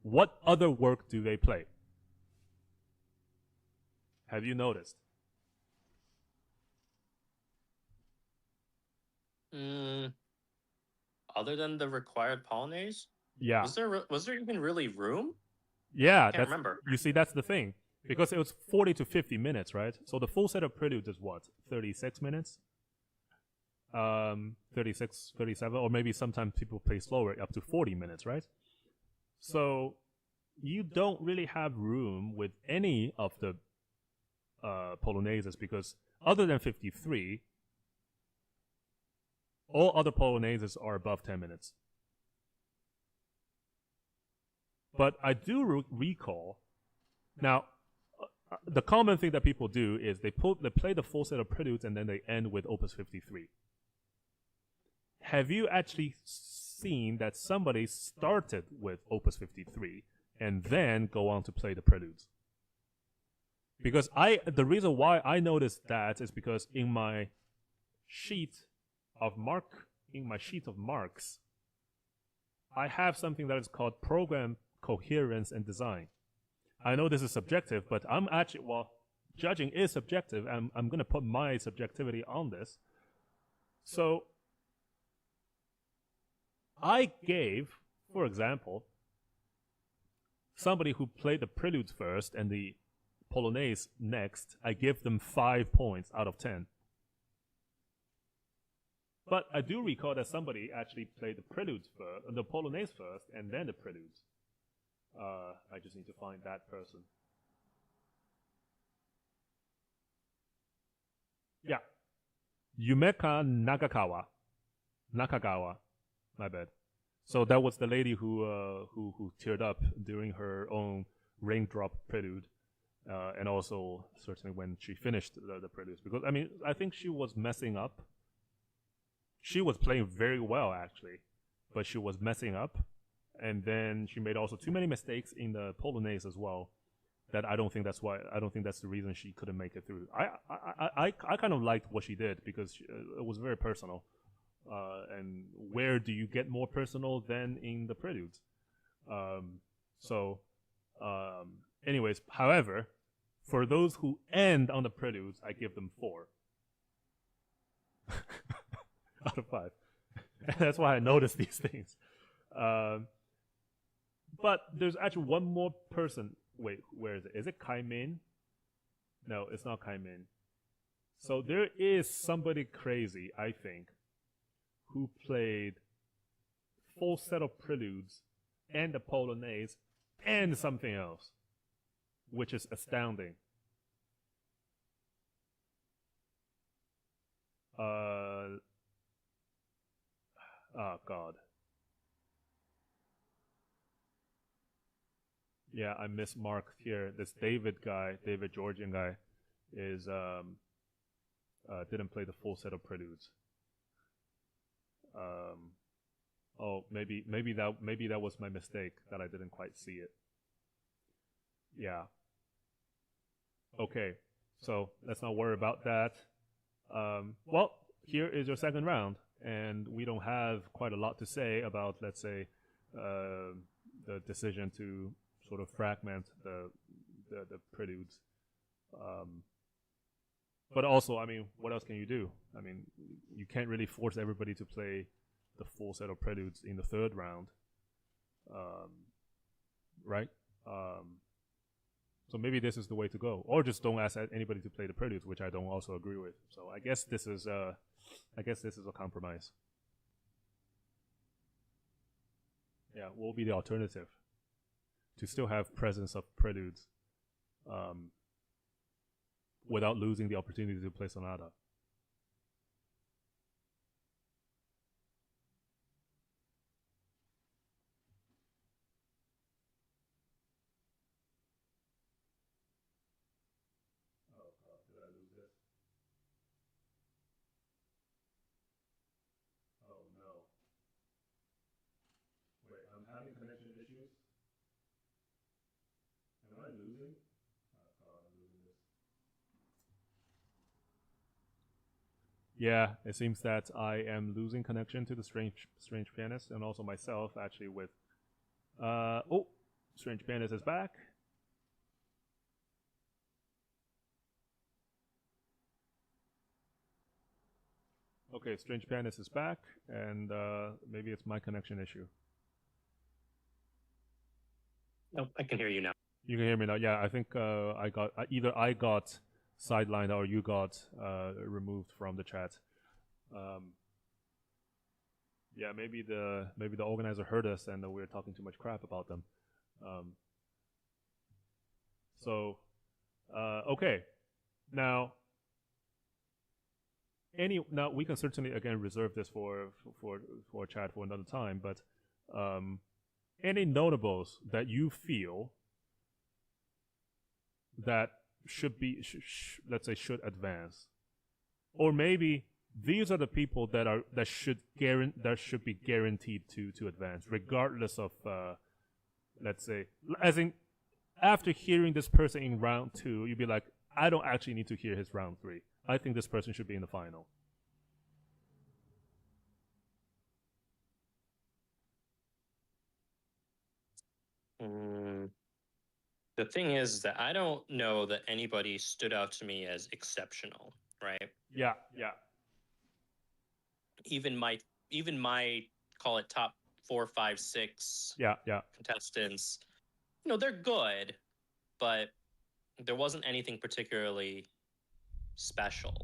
what other work do they play? Have you noticed? Other than the required Polonaise? Yeah. Was there even really room? Yeah, I can't remember. You see, that's the thing. Because it was 40 to 50 minutes, right? So the full set of preludes is what? 36 minutes? 36, 37, or maybe sometimes people play slower, up to 40 minutes, right? So you don't really have room with any of the Polonaises, because other than 53, all other Polonaises are above 10 minutes. But I do recall, now, the common thing that people do is they play the full set of preludes and then they end with Opus 53. have you actually seen that somebody started with Opus 53 and then go on to play the preludes? Because the reason why I noticed that is because in my sheet of marks, I have something that is called program coherence and design. I know this is subjective, but I'm actually, judging is subjective, and I'm going to put my subjectivity on this. So I gave, for example, somebody who played the preludes first and the Polonaise next, I give them 5 points out of 10. But I do recall that somebody actually played the preludes first, the Polonaise first, and then the preludes. I just need to find that person. Yeah. Yumeka Nakagawa. My bad. So that was the lady who teared up during her own Raindrop prelude, and also certainly when she finished the preludes. Because I mean, I think she was messing up. She was playing very well actually, but she was messing up, and then she made also too many mistakes in the Polonaise as well. That I don't think that's the reason she couldn't make it through. I kind of liked what she did because it was very personal. And where do you get more personal than in the preludes? Anyways, however, for those who end on the preludes, I give them 4 out of 5. That's why I noticed these things. But there's actually one more person. Wait, where is it? Is it Kai Min? No, it's not Kai Min. So there is somebody crazy, I think, who played full set of preludes and the Polonaise and something else, which is astounding. Oh God. Yeah, I mismarked here. This David Georgian guy, is didn't play the full set of preludes. Maybe that was my mistake that I didn't quite see it. Yeah. Okay, so let's not worry about that. Well, here is your second round, and we don't have quite a lot to say about, let's say, the decision to sort of fragment the preludes. But also, I mean, what else can you do? I mean, you can't really force everybody to play the full set of preludes in the third round, right? So maybe this is the way to go, or just don't ask anybody to play the preludes, which I don't also agree with. So I guess this is a compromise. Yeah, what will be the alternative? To still have presence of preludes, without losing the opportunity to play sonata. Oh God, did I lose this? Oh no. Wait, I'm having connection issues. Am I losing? Oh God, I'm losing this. Yeah, it seems that I am losing connection to the Strange Pianist, and also myself actually with Strange Pianist is back. Okay, Strange Pianist is back, and maybe it's my connection issue. No, I can hear you now. You can hear me now. Yeah, I think either I got sidelined or you got removed from the chat. Yeah, maybe the organizer heard us and we were talking too much crap about them. Okay, now we can certainly again reserve this for chat for another time. But any notables that you feel that should be, let's say, should advance, or maybe these are the people that should be guaranteed to advance, regardless of let's say, as in, after hearing this person in round 2, you'd be like, I don't actually need to hear his round 3. I think this person should be in the final. The thing is that I don't know that anybody stood out to me as exceptional, right? Yeah. Even my call it top 4, 5, 6 contestants, they're good, but there wasn't anything particularly special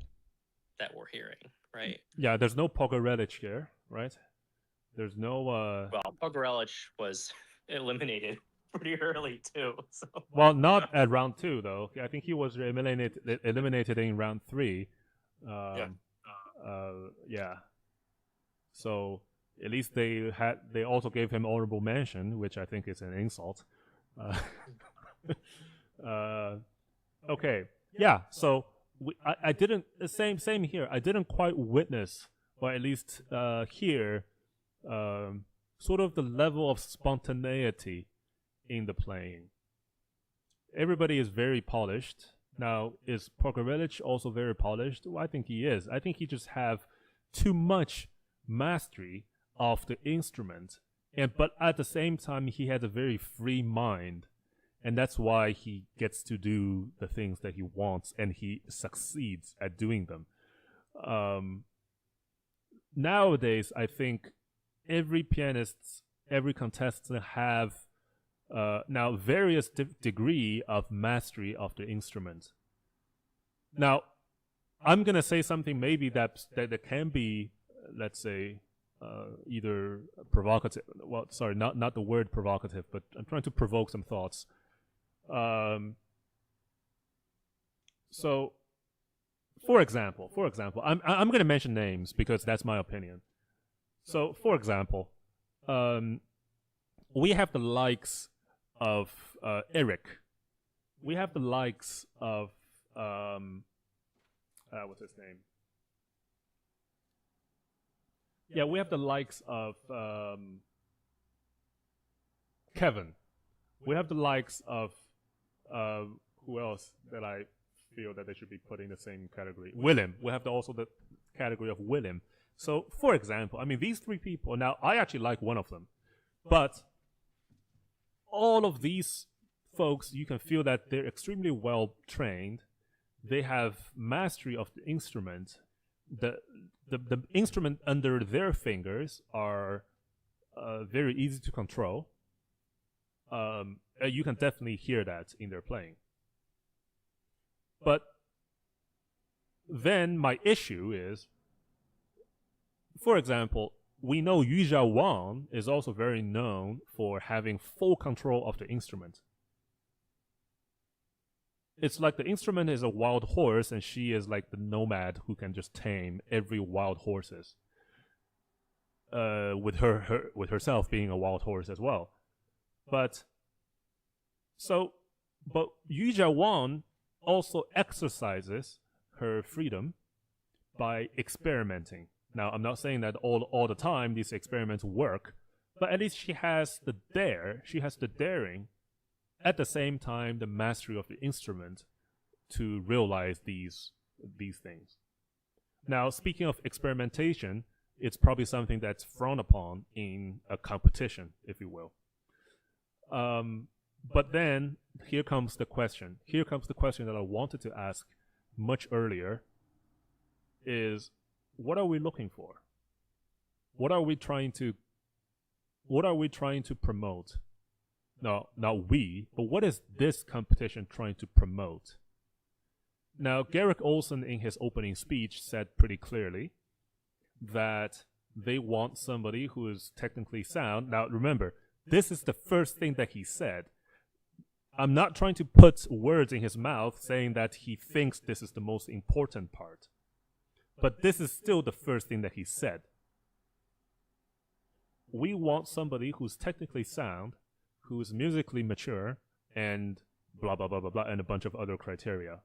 that we're hearing, right? Yeah, there's no Pogorelic here, right? There's no Well, Pogorelic was eliminated pretty early too. So. Well, not at round 2 though. I think he was eliminated in round 3. Yeah. So at least they also gave him honorable mention, which I think is an insult. Okay. Yeah. So I didn't same here. I didn't quite witness, or at least hear, sort of the level of spontaneity in the playing. Everybody is very polished. Now, is Pogorelic also very polished? Well, I think he is. I think he just have too much mastery of the instrument, but at the same time he has a very free mind, and that's why he gets to do the things that he wants, and he succeeds at doing them. Nowadays, I think every pianist, every contestant have now various degree of mastery of the instrument. Now, I'm gonna say something maybe that can be, let's say, either provocative. Well, sorry, not the word provocative, but I'm trying to provoke some thoughts. So, for example, I'm gonna mention names because that's my opinion. So, for example, we have the likes of Eric. We have the likes of what's his name? Yeah, we have the likes of Kevin. We have the likes of who else that I feel that they should be put in the same category? William. We have also the category of William. So, for example, I mean, these 3 people, now I actually like one of them, but all of these folks, you can feel that they're extremely well trained. They have mastery of the instrument. The instrument under their fingers are very easy to control. You can definitely hear that in their playing. But then my issue is, for example, we know Yuzha Wang is also very known for having full control of the instrument. It's like the instrument is a wild horse, and she is like the nomad who can just tame every wild horses. With herself being a wild horse as well. But Yuzha Wang also exercises her freedom by experimenting. Now, I'm not saying that all the time these experiments work, but at least she has the daring, at the same time the mastery of the instrument to realize these things. Now, speaking of experimentation, it's probably something that's frowned upon in a competition, if you will. But then, here comes the question. Here comes the question that I wanted to ask much earlier, is what are we looking for? What are we trying to promote? No, not we, but what is this competition trying to promote? Now, Garrick Olson in his opening speech said pretty clearly that they want somebody who is technically sound. Now, remember, this is the first thing that he said. I'm not trying to put words in his mouth saying that he thinks this is the most important part. But this is still the first thing that he said. We want somebody who's technically sound, who's musically mature, and blah, blah, blah, blah, blah, and a bunch of other criteria.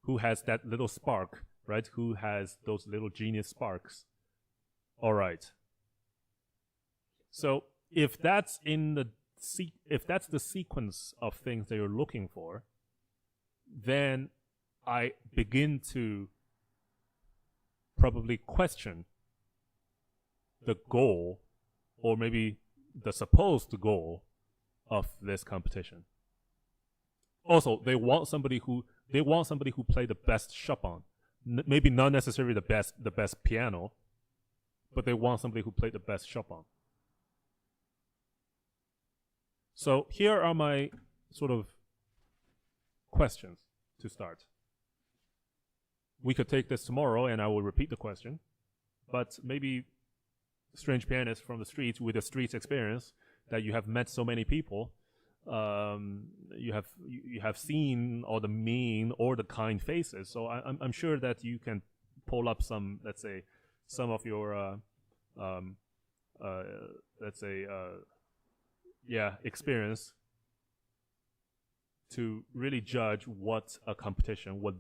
Who has that little spark right? Who has those little genius sparks. All right. So if that's the sequence of things that you're looking for, then I begin to probably question the goal, or maybe the supposed goal of this competition. Also, they want somebody who played the best Chopin. Maybe not necessarily the best piano, but they want somebody who played the best Chopin. So here are my sort of questions to start. We could take this tomorrow and I will repeat the question, but maybe Strange Pianist from the streets, with a streets experience, that you have met so many people, you have seen all the mean or the kind faces. So I'm sure that you can pull up some, let's say, some of your experience to really judge what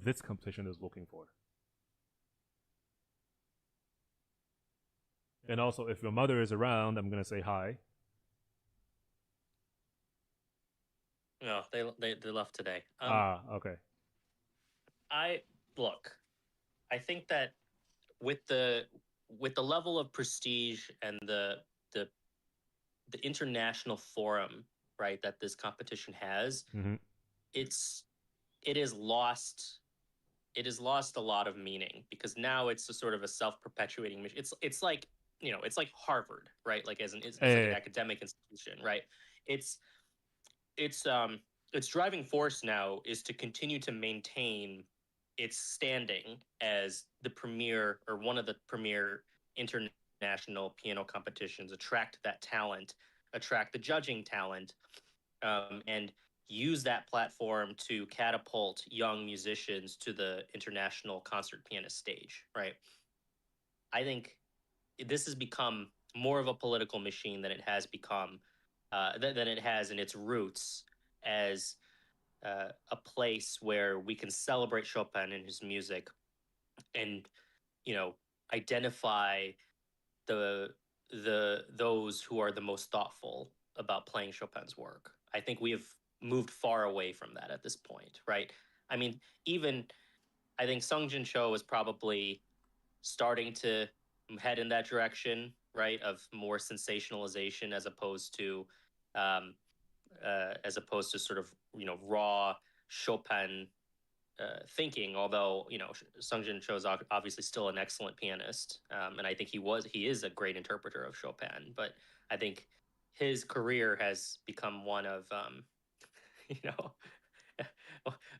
this competition is looking for. And also, if your mother is around, I'm going to say hi. No, they left today. Okay. I think that with the level of prestige and the international forum, right, that this competition has, mm-hmm. it has lost a lot of meaning, because now it's a sort of a self-perpetuating mission. It's like, it's like Harvard, right? Like it's like an academic institution, right? Its driving force now is to continue to maintain its standing as the premier, or one of the premier international piano competitions, attract that talent, attract the judging talent, and use that platform to catapult young musicians to the international concert pianist stage, right? I think this has become more of a political machine than it has become, than it has in its roots as a place where we can celebrate Chopin and his music, and identify those who are the most thoughtful about playing Chopin's work. I think we have moved far away from that at this point, right? I mean, I think Sungjin Cho is probably starting to head in that direction, right, of more sensationalization as opposed to sort of raw Chopin thinking. Although Sungjin Cho is obviously still an excellent pianist, and I think he is a great interpreter of Chopin. But I think his career has become one of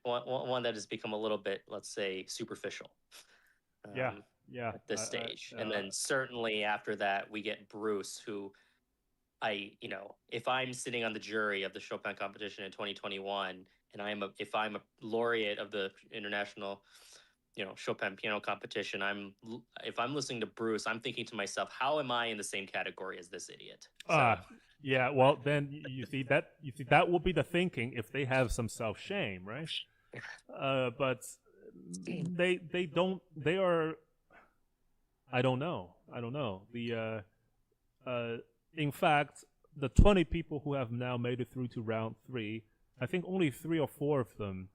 one that has become a little bit, let's say, superficial. At this stage. And then certainly after that, we get Bruce, who if I'm sitting on the jury of the Chopin competition in 2021, and if I'm a laureate of the international, Chopin piano competition, if I'm listening to Bruce, I'm thinking to myself, how am I in the same category as this idiot? Yeah. Well, then you see that will be the thinking if they have some self-shame, right? But they don't. They are. I don't know. In fact, the 20 people who have now made it through to round 3, I think only 3 or 4 of them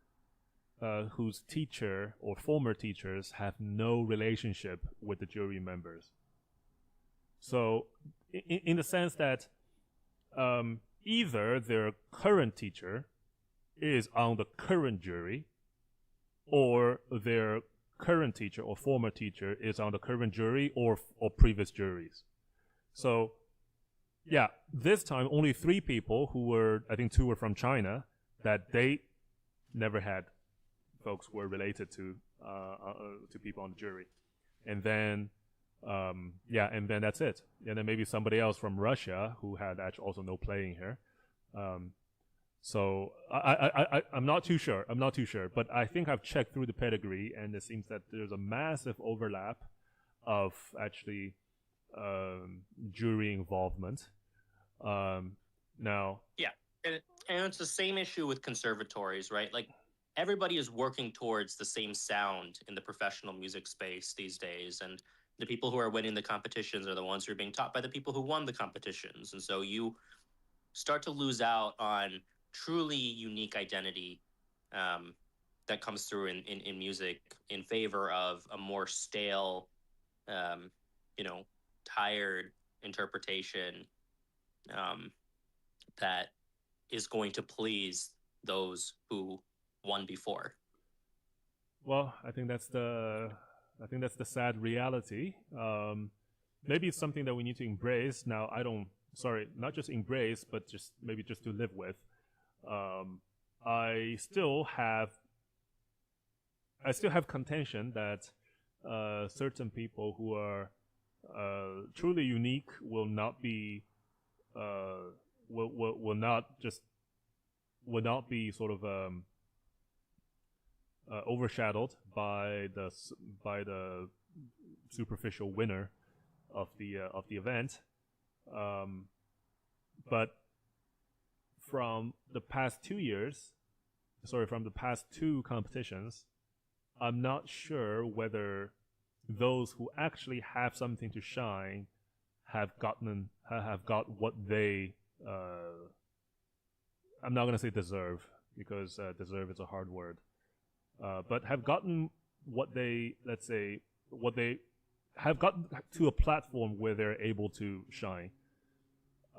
whose teacher or former teachers have no relationship with the jury members. So, in the sense that either their current teacher is on the current jury, or their current teacher or former teacher is on the current jury or previous juries. So, yeah, this time only 3 people who were, I think 2 were from China, that they never had folks who were related to people on the jury. And then, and then that's it. And then maybe somebody else from Russia who had actually also no playing here. So I'm not too sure. But I think I've checked through the pedigree, and it seems that there's a massive overlap of actually jury involvement. Now, yeah, and it's the same issue with conservatories, right? Like everybody is working towards the same sound in the professional music space these days, and the people who are winning the competitions are the ones who are being taught by the people who won the competitions, and so you start to lose out on truly unique identity that comes through in music in favor of a more stale, um, tired interpretation that is going to please those who won before. Well, I think that's the sad reality. Maybe it's something that we need to embrace. Now, not just embrace, but just to live with. I still have contention that certain people who are truly unique will not be will not be sort of overshadowed by the superficial winner of the event. But from the past 2 competitions, I'm not sure whether those who actually have something to shine have got what they I'm not going to say deserve, because deserve is a hard word, but have gotten what they have gotten to a platform where they're able to shine.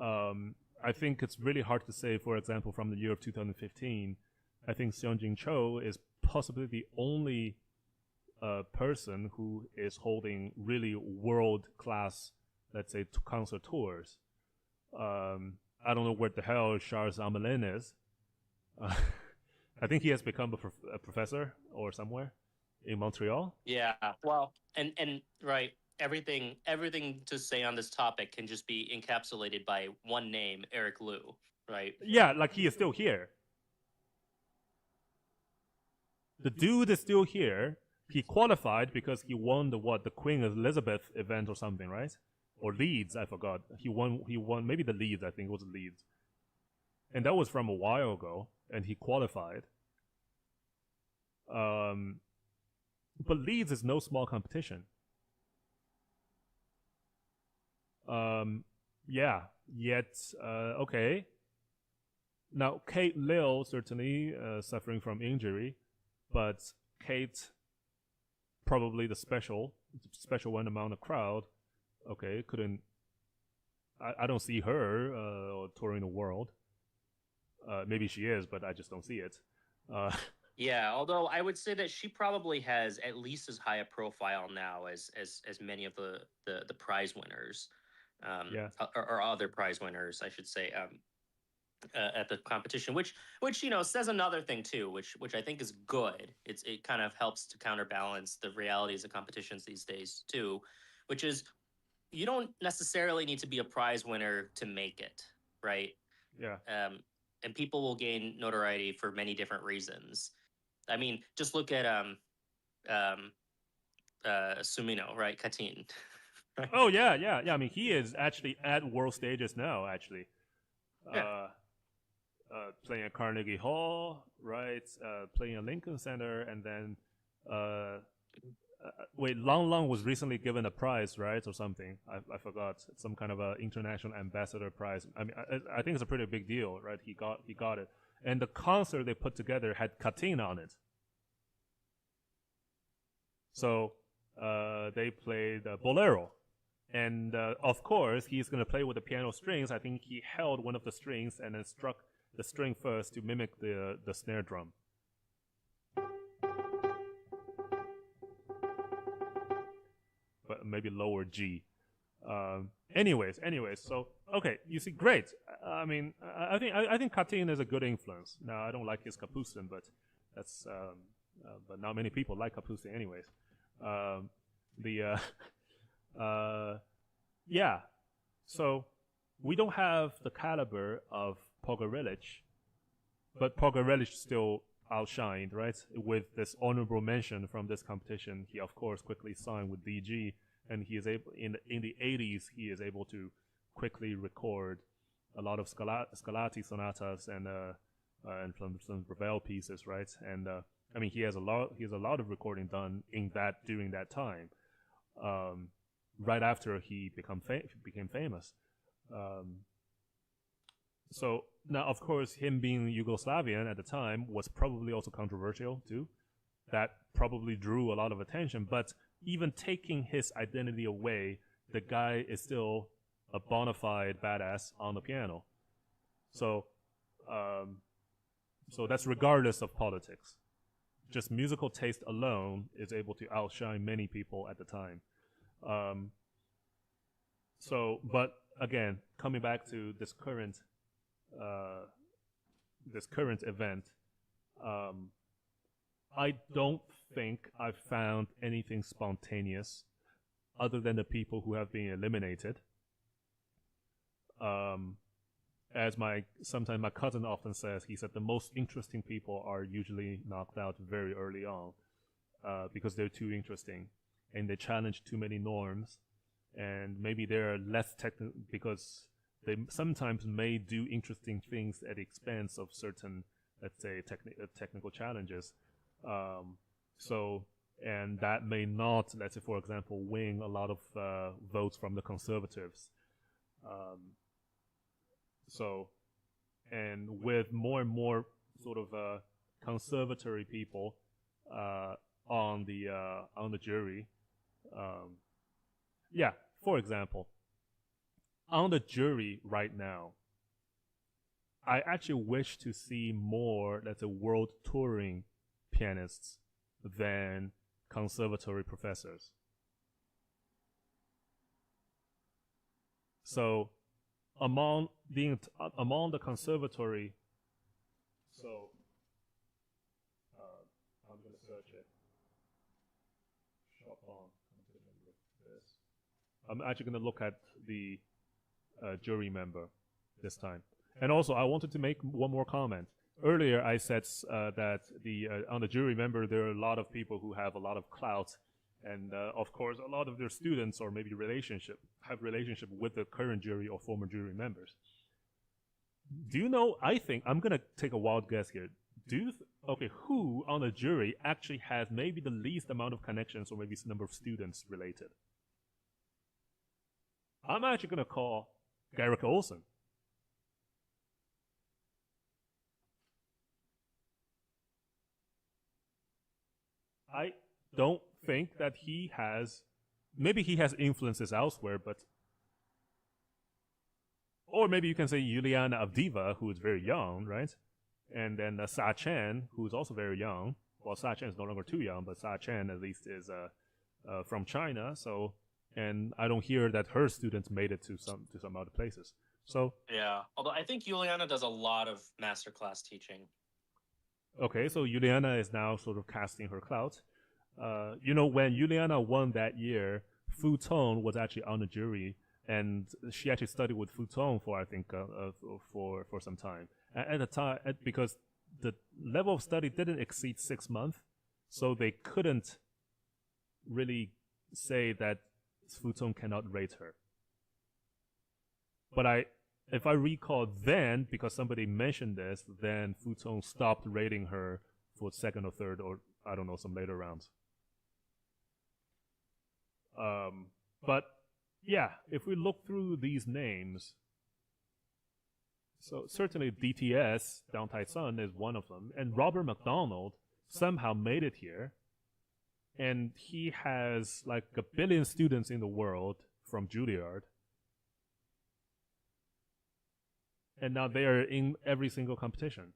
I think it's really hard to say, for example, from the year of 2015, I think Seongjin Cho is possibly the only person who is holding really world-class, let's say, concert tours. I don't know where the hell Charles Amelin is. I think he has become a professor or somewhere in Montreal. Yeah, well, and right, everything to say on this topic can just be encapsulated by one name, Eric Liu, right? Yeah, like he is still here. The dude is still here. He qualified because he won the Queen Elizabeth event or something, right? Or Leeds, I forgot. He won maybe the Leeds, I think it was Leeds. And that was from a while ago, and he qualified. But Leeds is no small competition. Okay. Now, Kate Liu certainly suffering from injury, but Kate, probably the special one among the crowd, okay, couldn't. I don't see her touring the world. Maybe she is, but I just don't see it. Yeah, although I would say that she probably has at least as high a profile now as many of the prize winners, or other prize winners, I should say, at the competition, which says another thing too, which I think is good. It kind of helps to counterbalance the realities of competitions these days too, which is you don't necessarily need to be a prize winner to make it, right? Yeah. And people will gain notoriety for many different reasons. I mean, just look at Sumino, right? Katin. Right? Oh yeah. I mean, he is actually at world stages now. Actually, playing at Carnegie Hall, right? Playing at Lincoln Center, and then Lang Lang was recently given a prize, right, or something. I forgot, some kind of a international ambassador prize. I mean, I think it's a pretty big deal, right? He got it. And the concert they put together had Katin on it. So they played Bolero. And of course, he's going to play with the piano strings. I think he held one of the strings and then struck the string first to mimic the snare drum. But maybe lower G. Anyways, so okay, you see, great. I mean, I think Katin is a good influence. Now, I don't like his Capucin, but that's but not many people like Capucin, anyways. Yeah. So we don't have the caliber of Pogorelic, but Pogorelic still outshined, right? With this honorable mention from this competition, he of course quickly signed with DG. And he is able in the 80s. He is able to quickly record a lot of Scarlatti sonatas and and some Ravel pieces, right? And I mean, he has a lot of recording done during that time, right after he became famous. So now, of course, him being Yugoslavian at the time was probably also controversial too. That probably drew a lot of attention. But even taking his identity away, the guy is still a bona fide badass on the piano. So, so that's regardless of politics. Just musical taste alone is able to outshine many people at the time. So, but again, coming back to this current event, I don't think I've found anything spontaneous other than the people who have been eliminated. As sometimes my cousin often says, he said the most interesting people are usually knocked out very early on, because they're too interesting and they challenge too many norms, and maybe they're less technical because they sometimes may do interesting things at the expense of certain, let's say, technical challenges. And that may not, let's say, for example, win a lot of votes from the conservatives. And with more and more sort of conservatory people on the jury, for example, on the jury right now, I actually wish to see more, let's say, world touring pianists than conservatory professors. So among the conservatory, I'm going to search it. Chopin Competition with this. I'm actually going to look at the jury member this time. And also, I wanted to make one more comment. Earlier, I said that on the jury member, there are a lot of people who have a lot of clout, and of course, a lot of their students or maybe have relationship with the current jury or former jury members. Do you know? I think I'm gonna take a wild guess here. Who on the jury actually has maybe the least amount of connections or maybe number of students related? I'm actually gonna call Garrick Olson. I don't think that he has, maybe he has influences elsewhere, or maybe you can say Juliana Avdiva, who is very young, right? And then Sa Chen, who is also very young. Well, Sa Chen is no longer too young, but Sa Chen at least is from China. So, and I don't hear that her students made it to some other places. So yeah, although I think Juliana does a lot of masterclass teaching. Okay, so Juliana is now sort of casting her clout. When Juliana won that year, Fu Tong was actually on the jury, and she actually studied with Fu Tong for, I think, for some time. At the time, because the level of study didn't exceed 6 months, so they couldn't really say that Fu Tong cannot rate her. But if I recall then, because somebody mentioned this, then Fu Tong stopped rating her for second or third, or I don't know, some later rounds. But yeah, if we look through these names, so certainly DTS, Dong Tai Sun, is one of them, and Robert McDonald somehow made it here, and he has like 1 billion students in the world from Juilliard. And now they are in every single competition.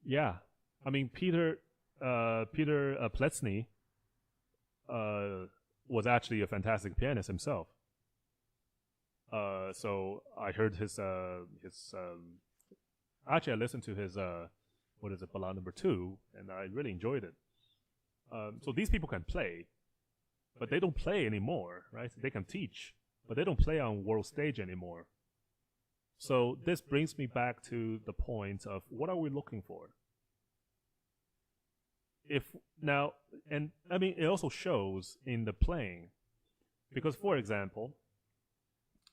Yeah, I mean Peter Plesny was actually a fantastic pianist himself. So I heard his actually I listened to his Ballade No. 2, and I really enjoyed it. So these people can play. But they don't play anymore, right? They can teach, but they don't play on world stage anymore. So this brings me back to the point of what are we looking for? It also shows in the playing. Because, for example,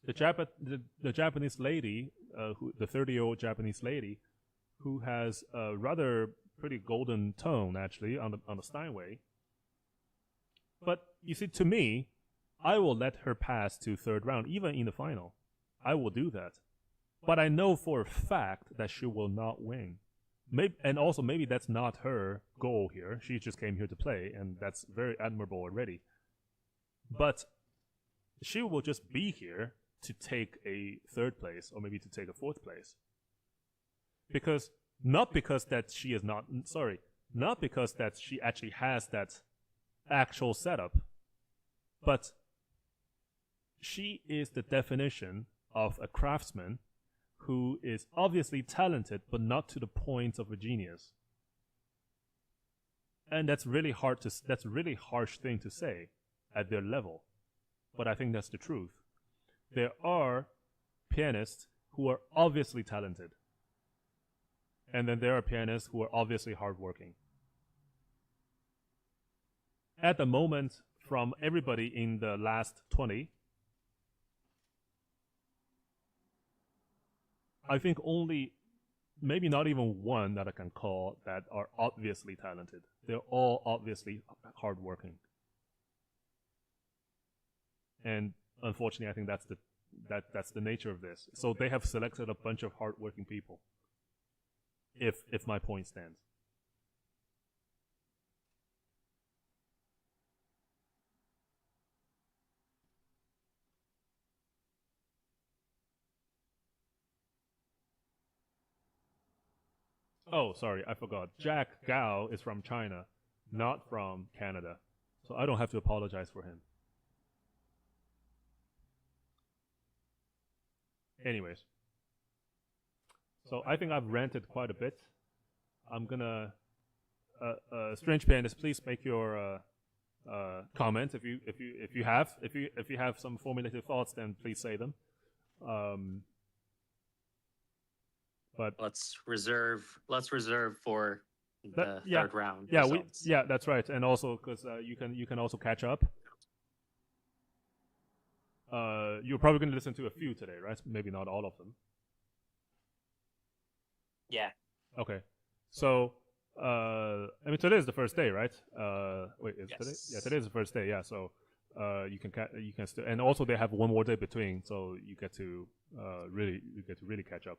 the Japanese lady, the 30-year-old Japanese lady, who has a rather pretty golden tone actually on the Steinway. But you see, to me, I will let her pass to third round, even in the final. I will do that. But I know for a fact that she will not win. And also, maybe that's not her goal here. She just came here to play, and that's very admirable already. But she will just be here to take a third place, or maybe to take a fourth place. Not because that she actually has that actual setup, but she is the definition of a craftsman who is obviously talented, but not to the point of a genius. And that's really that's a really harsh thing to say at their level. But I think that's the truth. There are pianists who are obviously talented. And then there are pianists who are obviously hardworking. At the moment, from everybody in the last 20, I think only, maybe not even one that I can call that are obviously talented. They're all obviously hardworking. And unfortunately, I think that's the nature of this. So they have selected a bunch of hardworking people. If my point stands. Oh, sorry, I forgot. Jack Gao is from China, not from Canada. So I don't have to apologize for him. Anyways. So I think I've ranted quite a bit. I'm gonna, Strange Pianist, please make your comments if you have some formulated thoughts, then please say them. But let's reserve for the third round. Yeah, that's right, and also because you can also catch up. You're probably going to listen to a few today, right? Maybe not all of them. Yeah. Okay. So, I mean, today is the first day, right? Wait, is yes. today? Yeah, today is the first day. Yeah. So, you can still, and also they have one more day between, so you get to really catch up.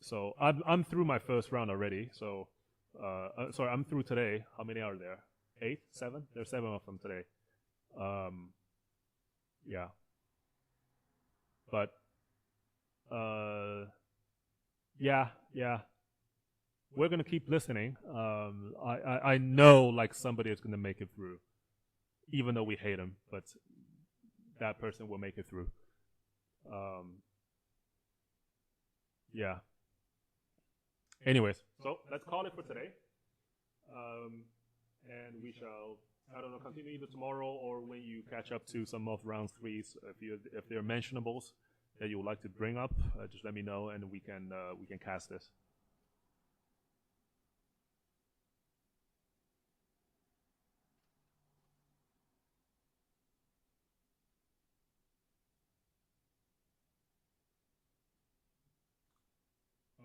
So I'm through my first round already. So, sorry, I'm through today. How many are there? 8, 7? There's 7 of them today. Yeah. But, yeah. We're gonna keep listening. I know like somebody is gonna make it through, even though we hate him, but that person will make it through. Yeah. Anyways, so let's call it for today. And we shall, I don't know, continue either tomorrow or when you catch up to some of round 3s. If there are mentionables that you would like to bring up, just let me know and we can cast this.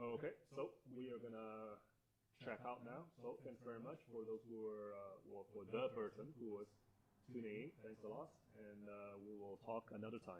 Okay, so we are gonna check out now. So thanks very much for those who were, well, for the person who was tuning in. Thanks a lot, and we will talk another time.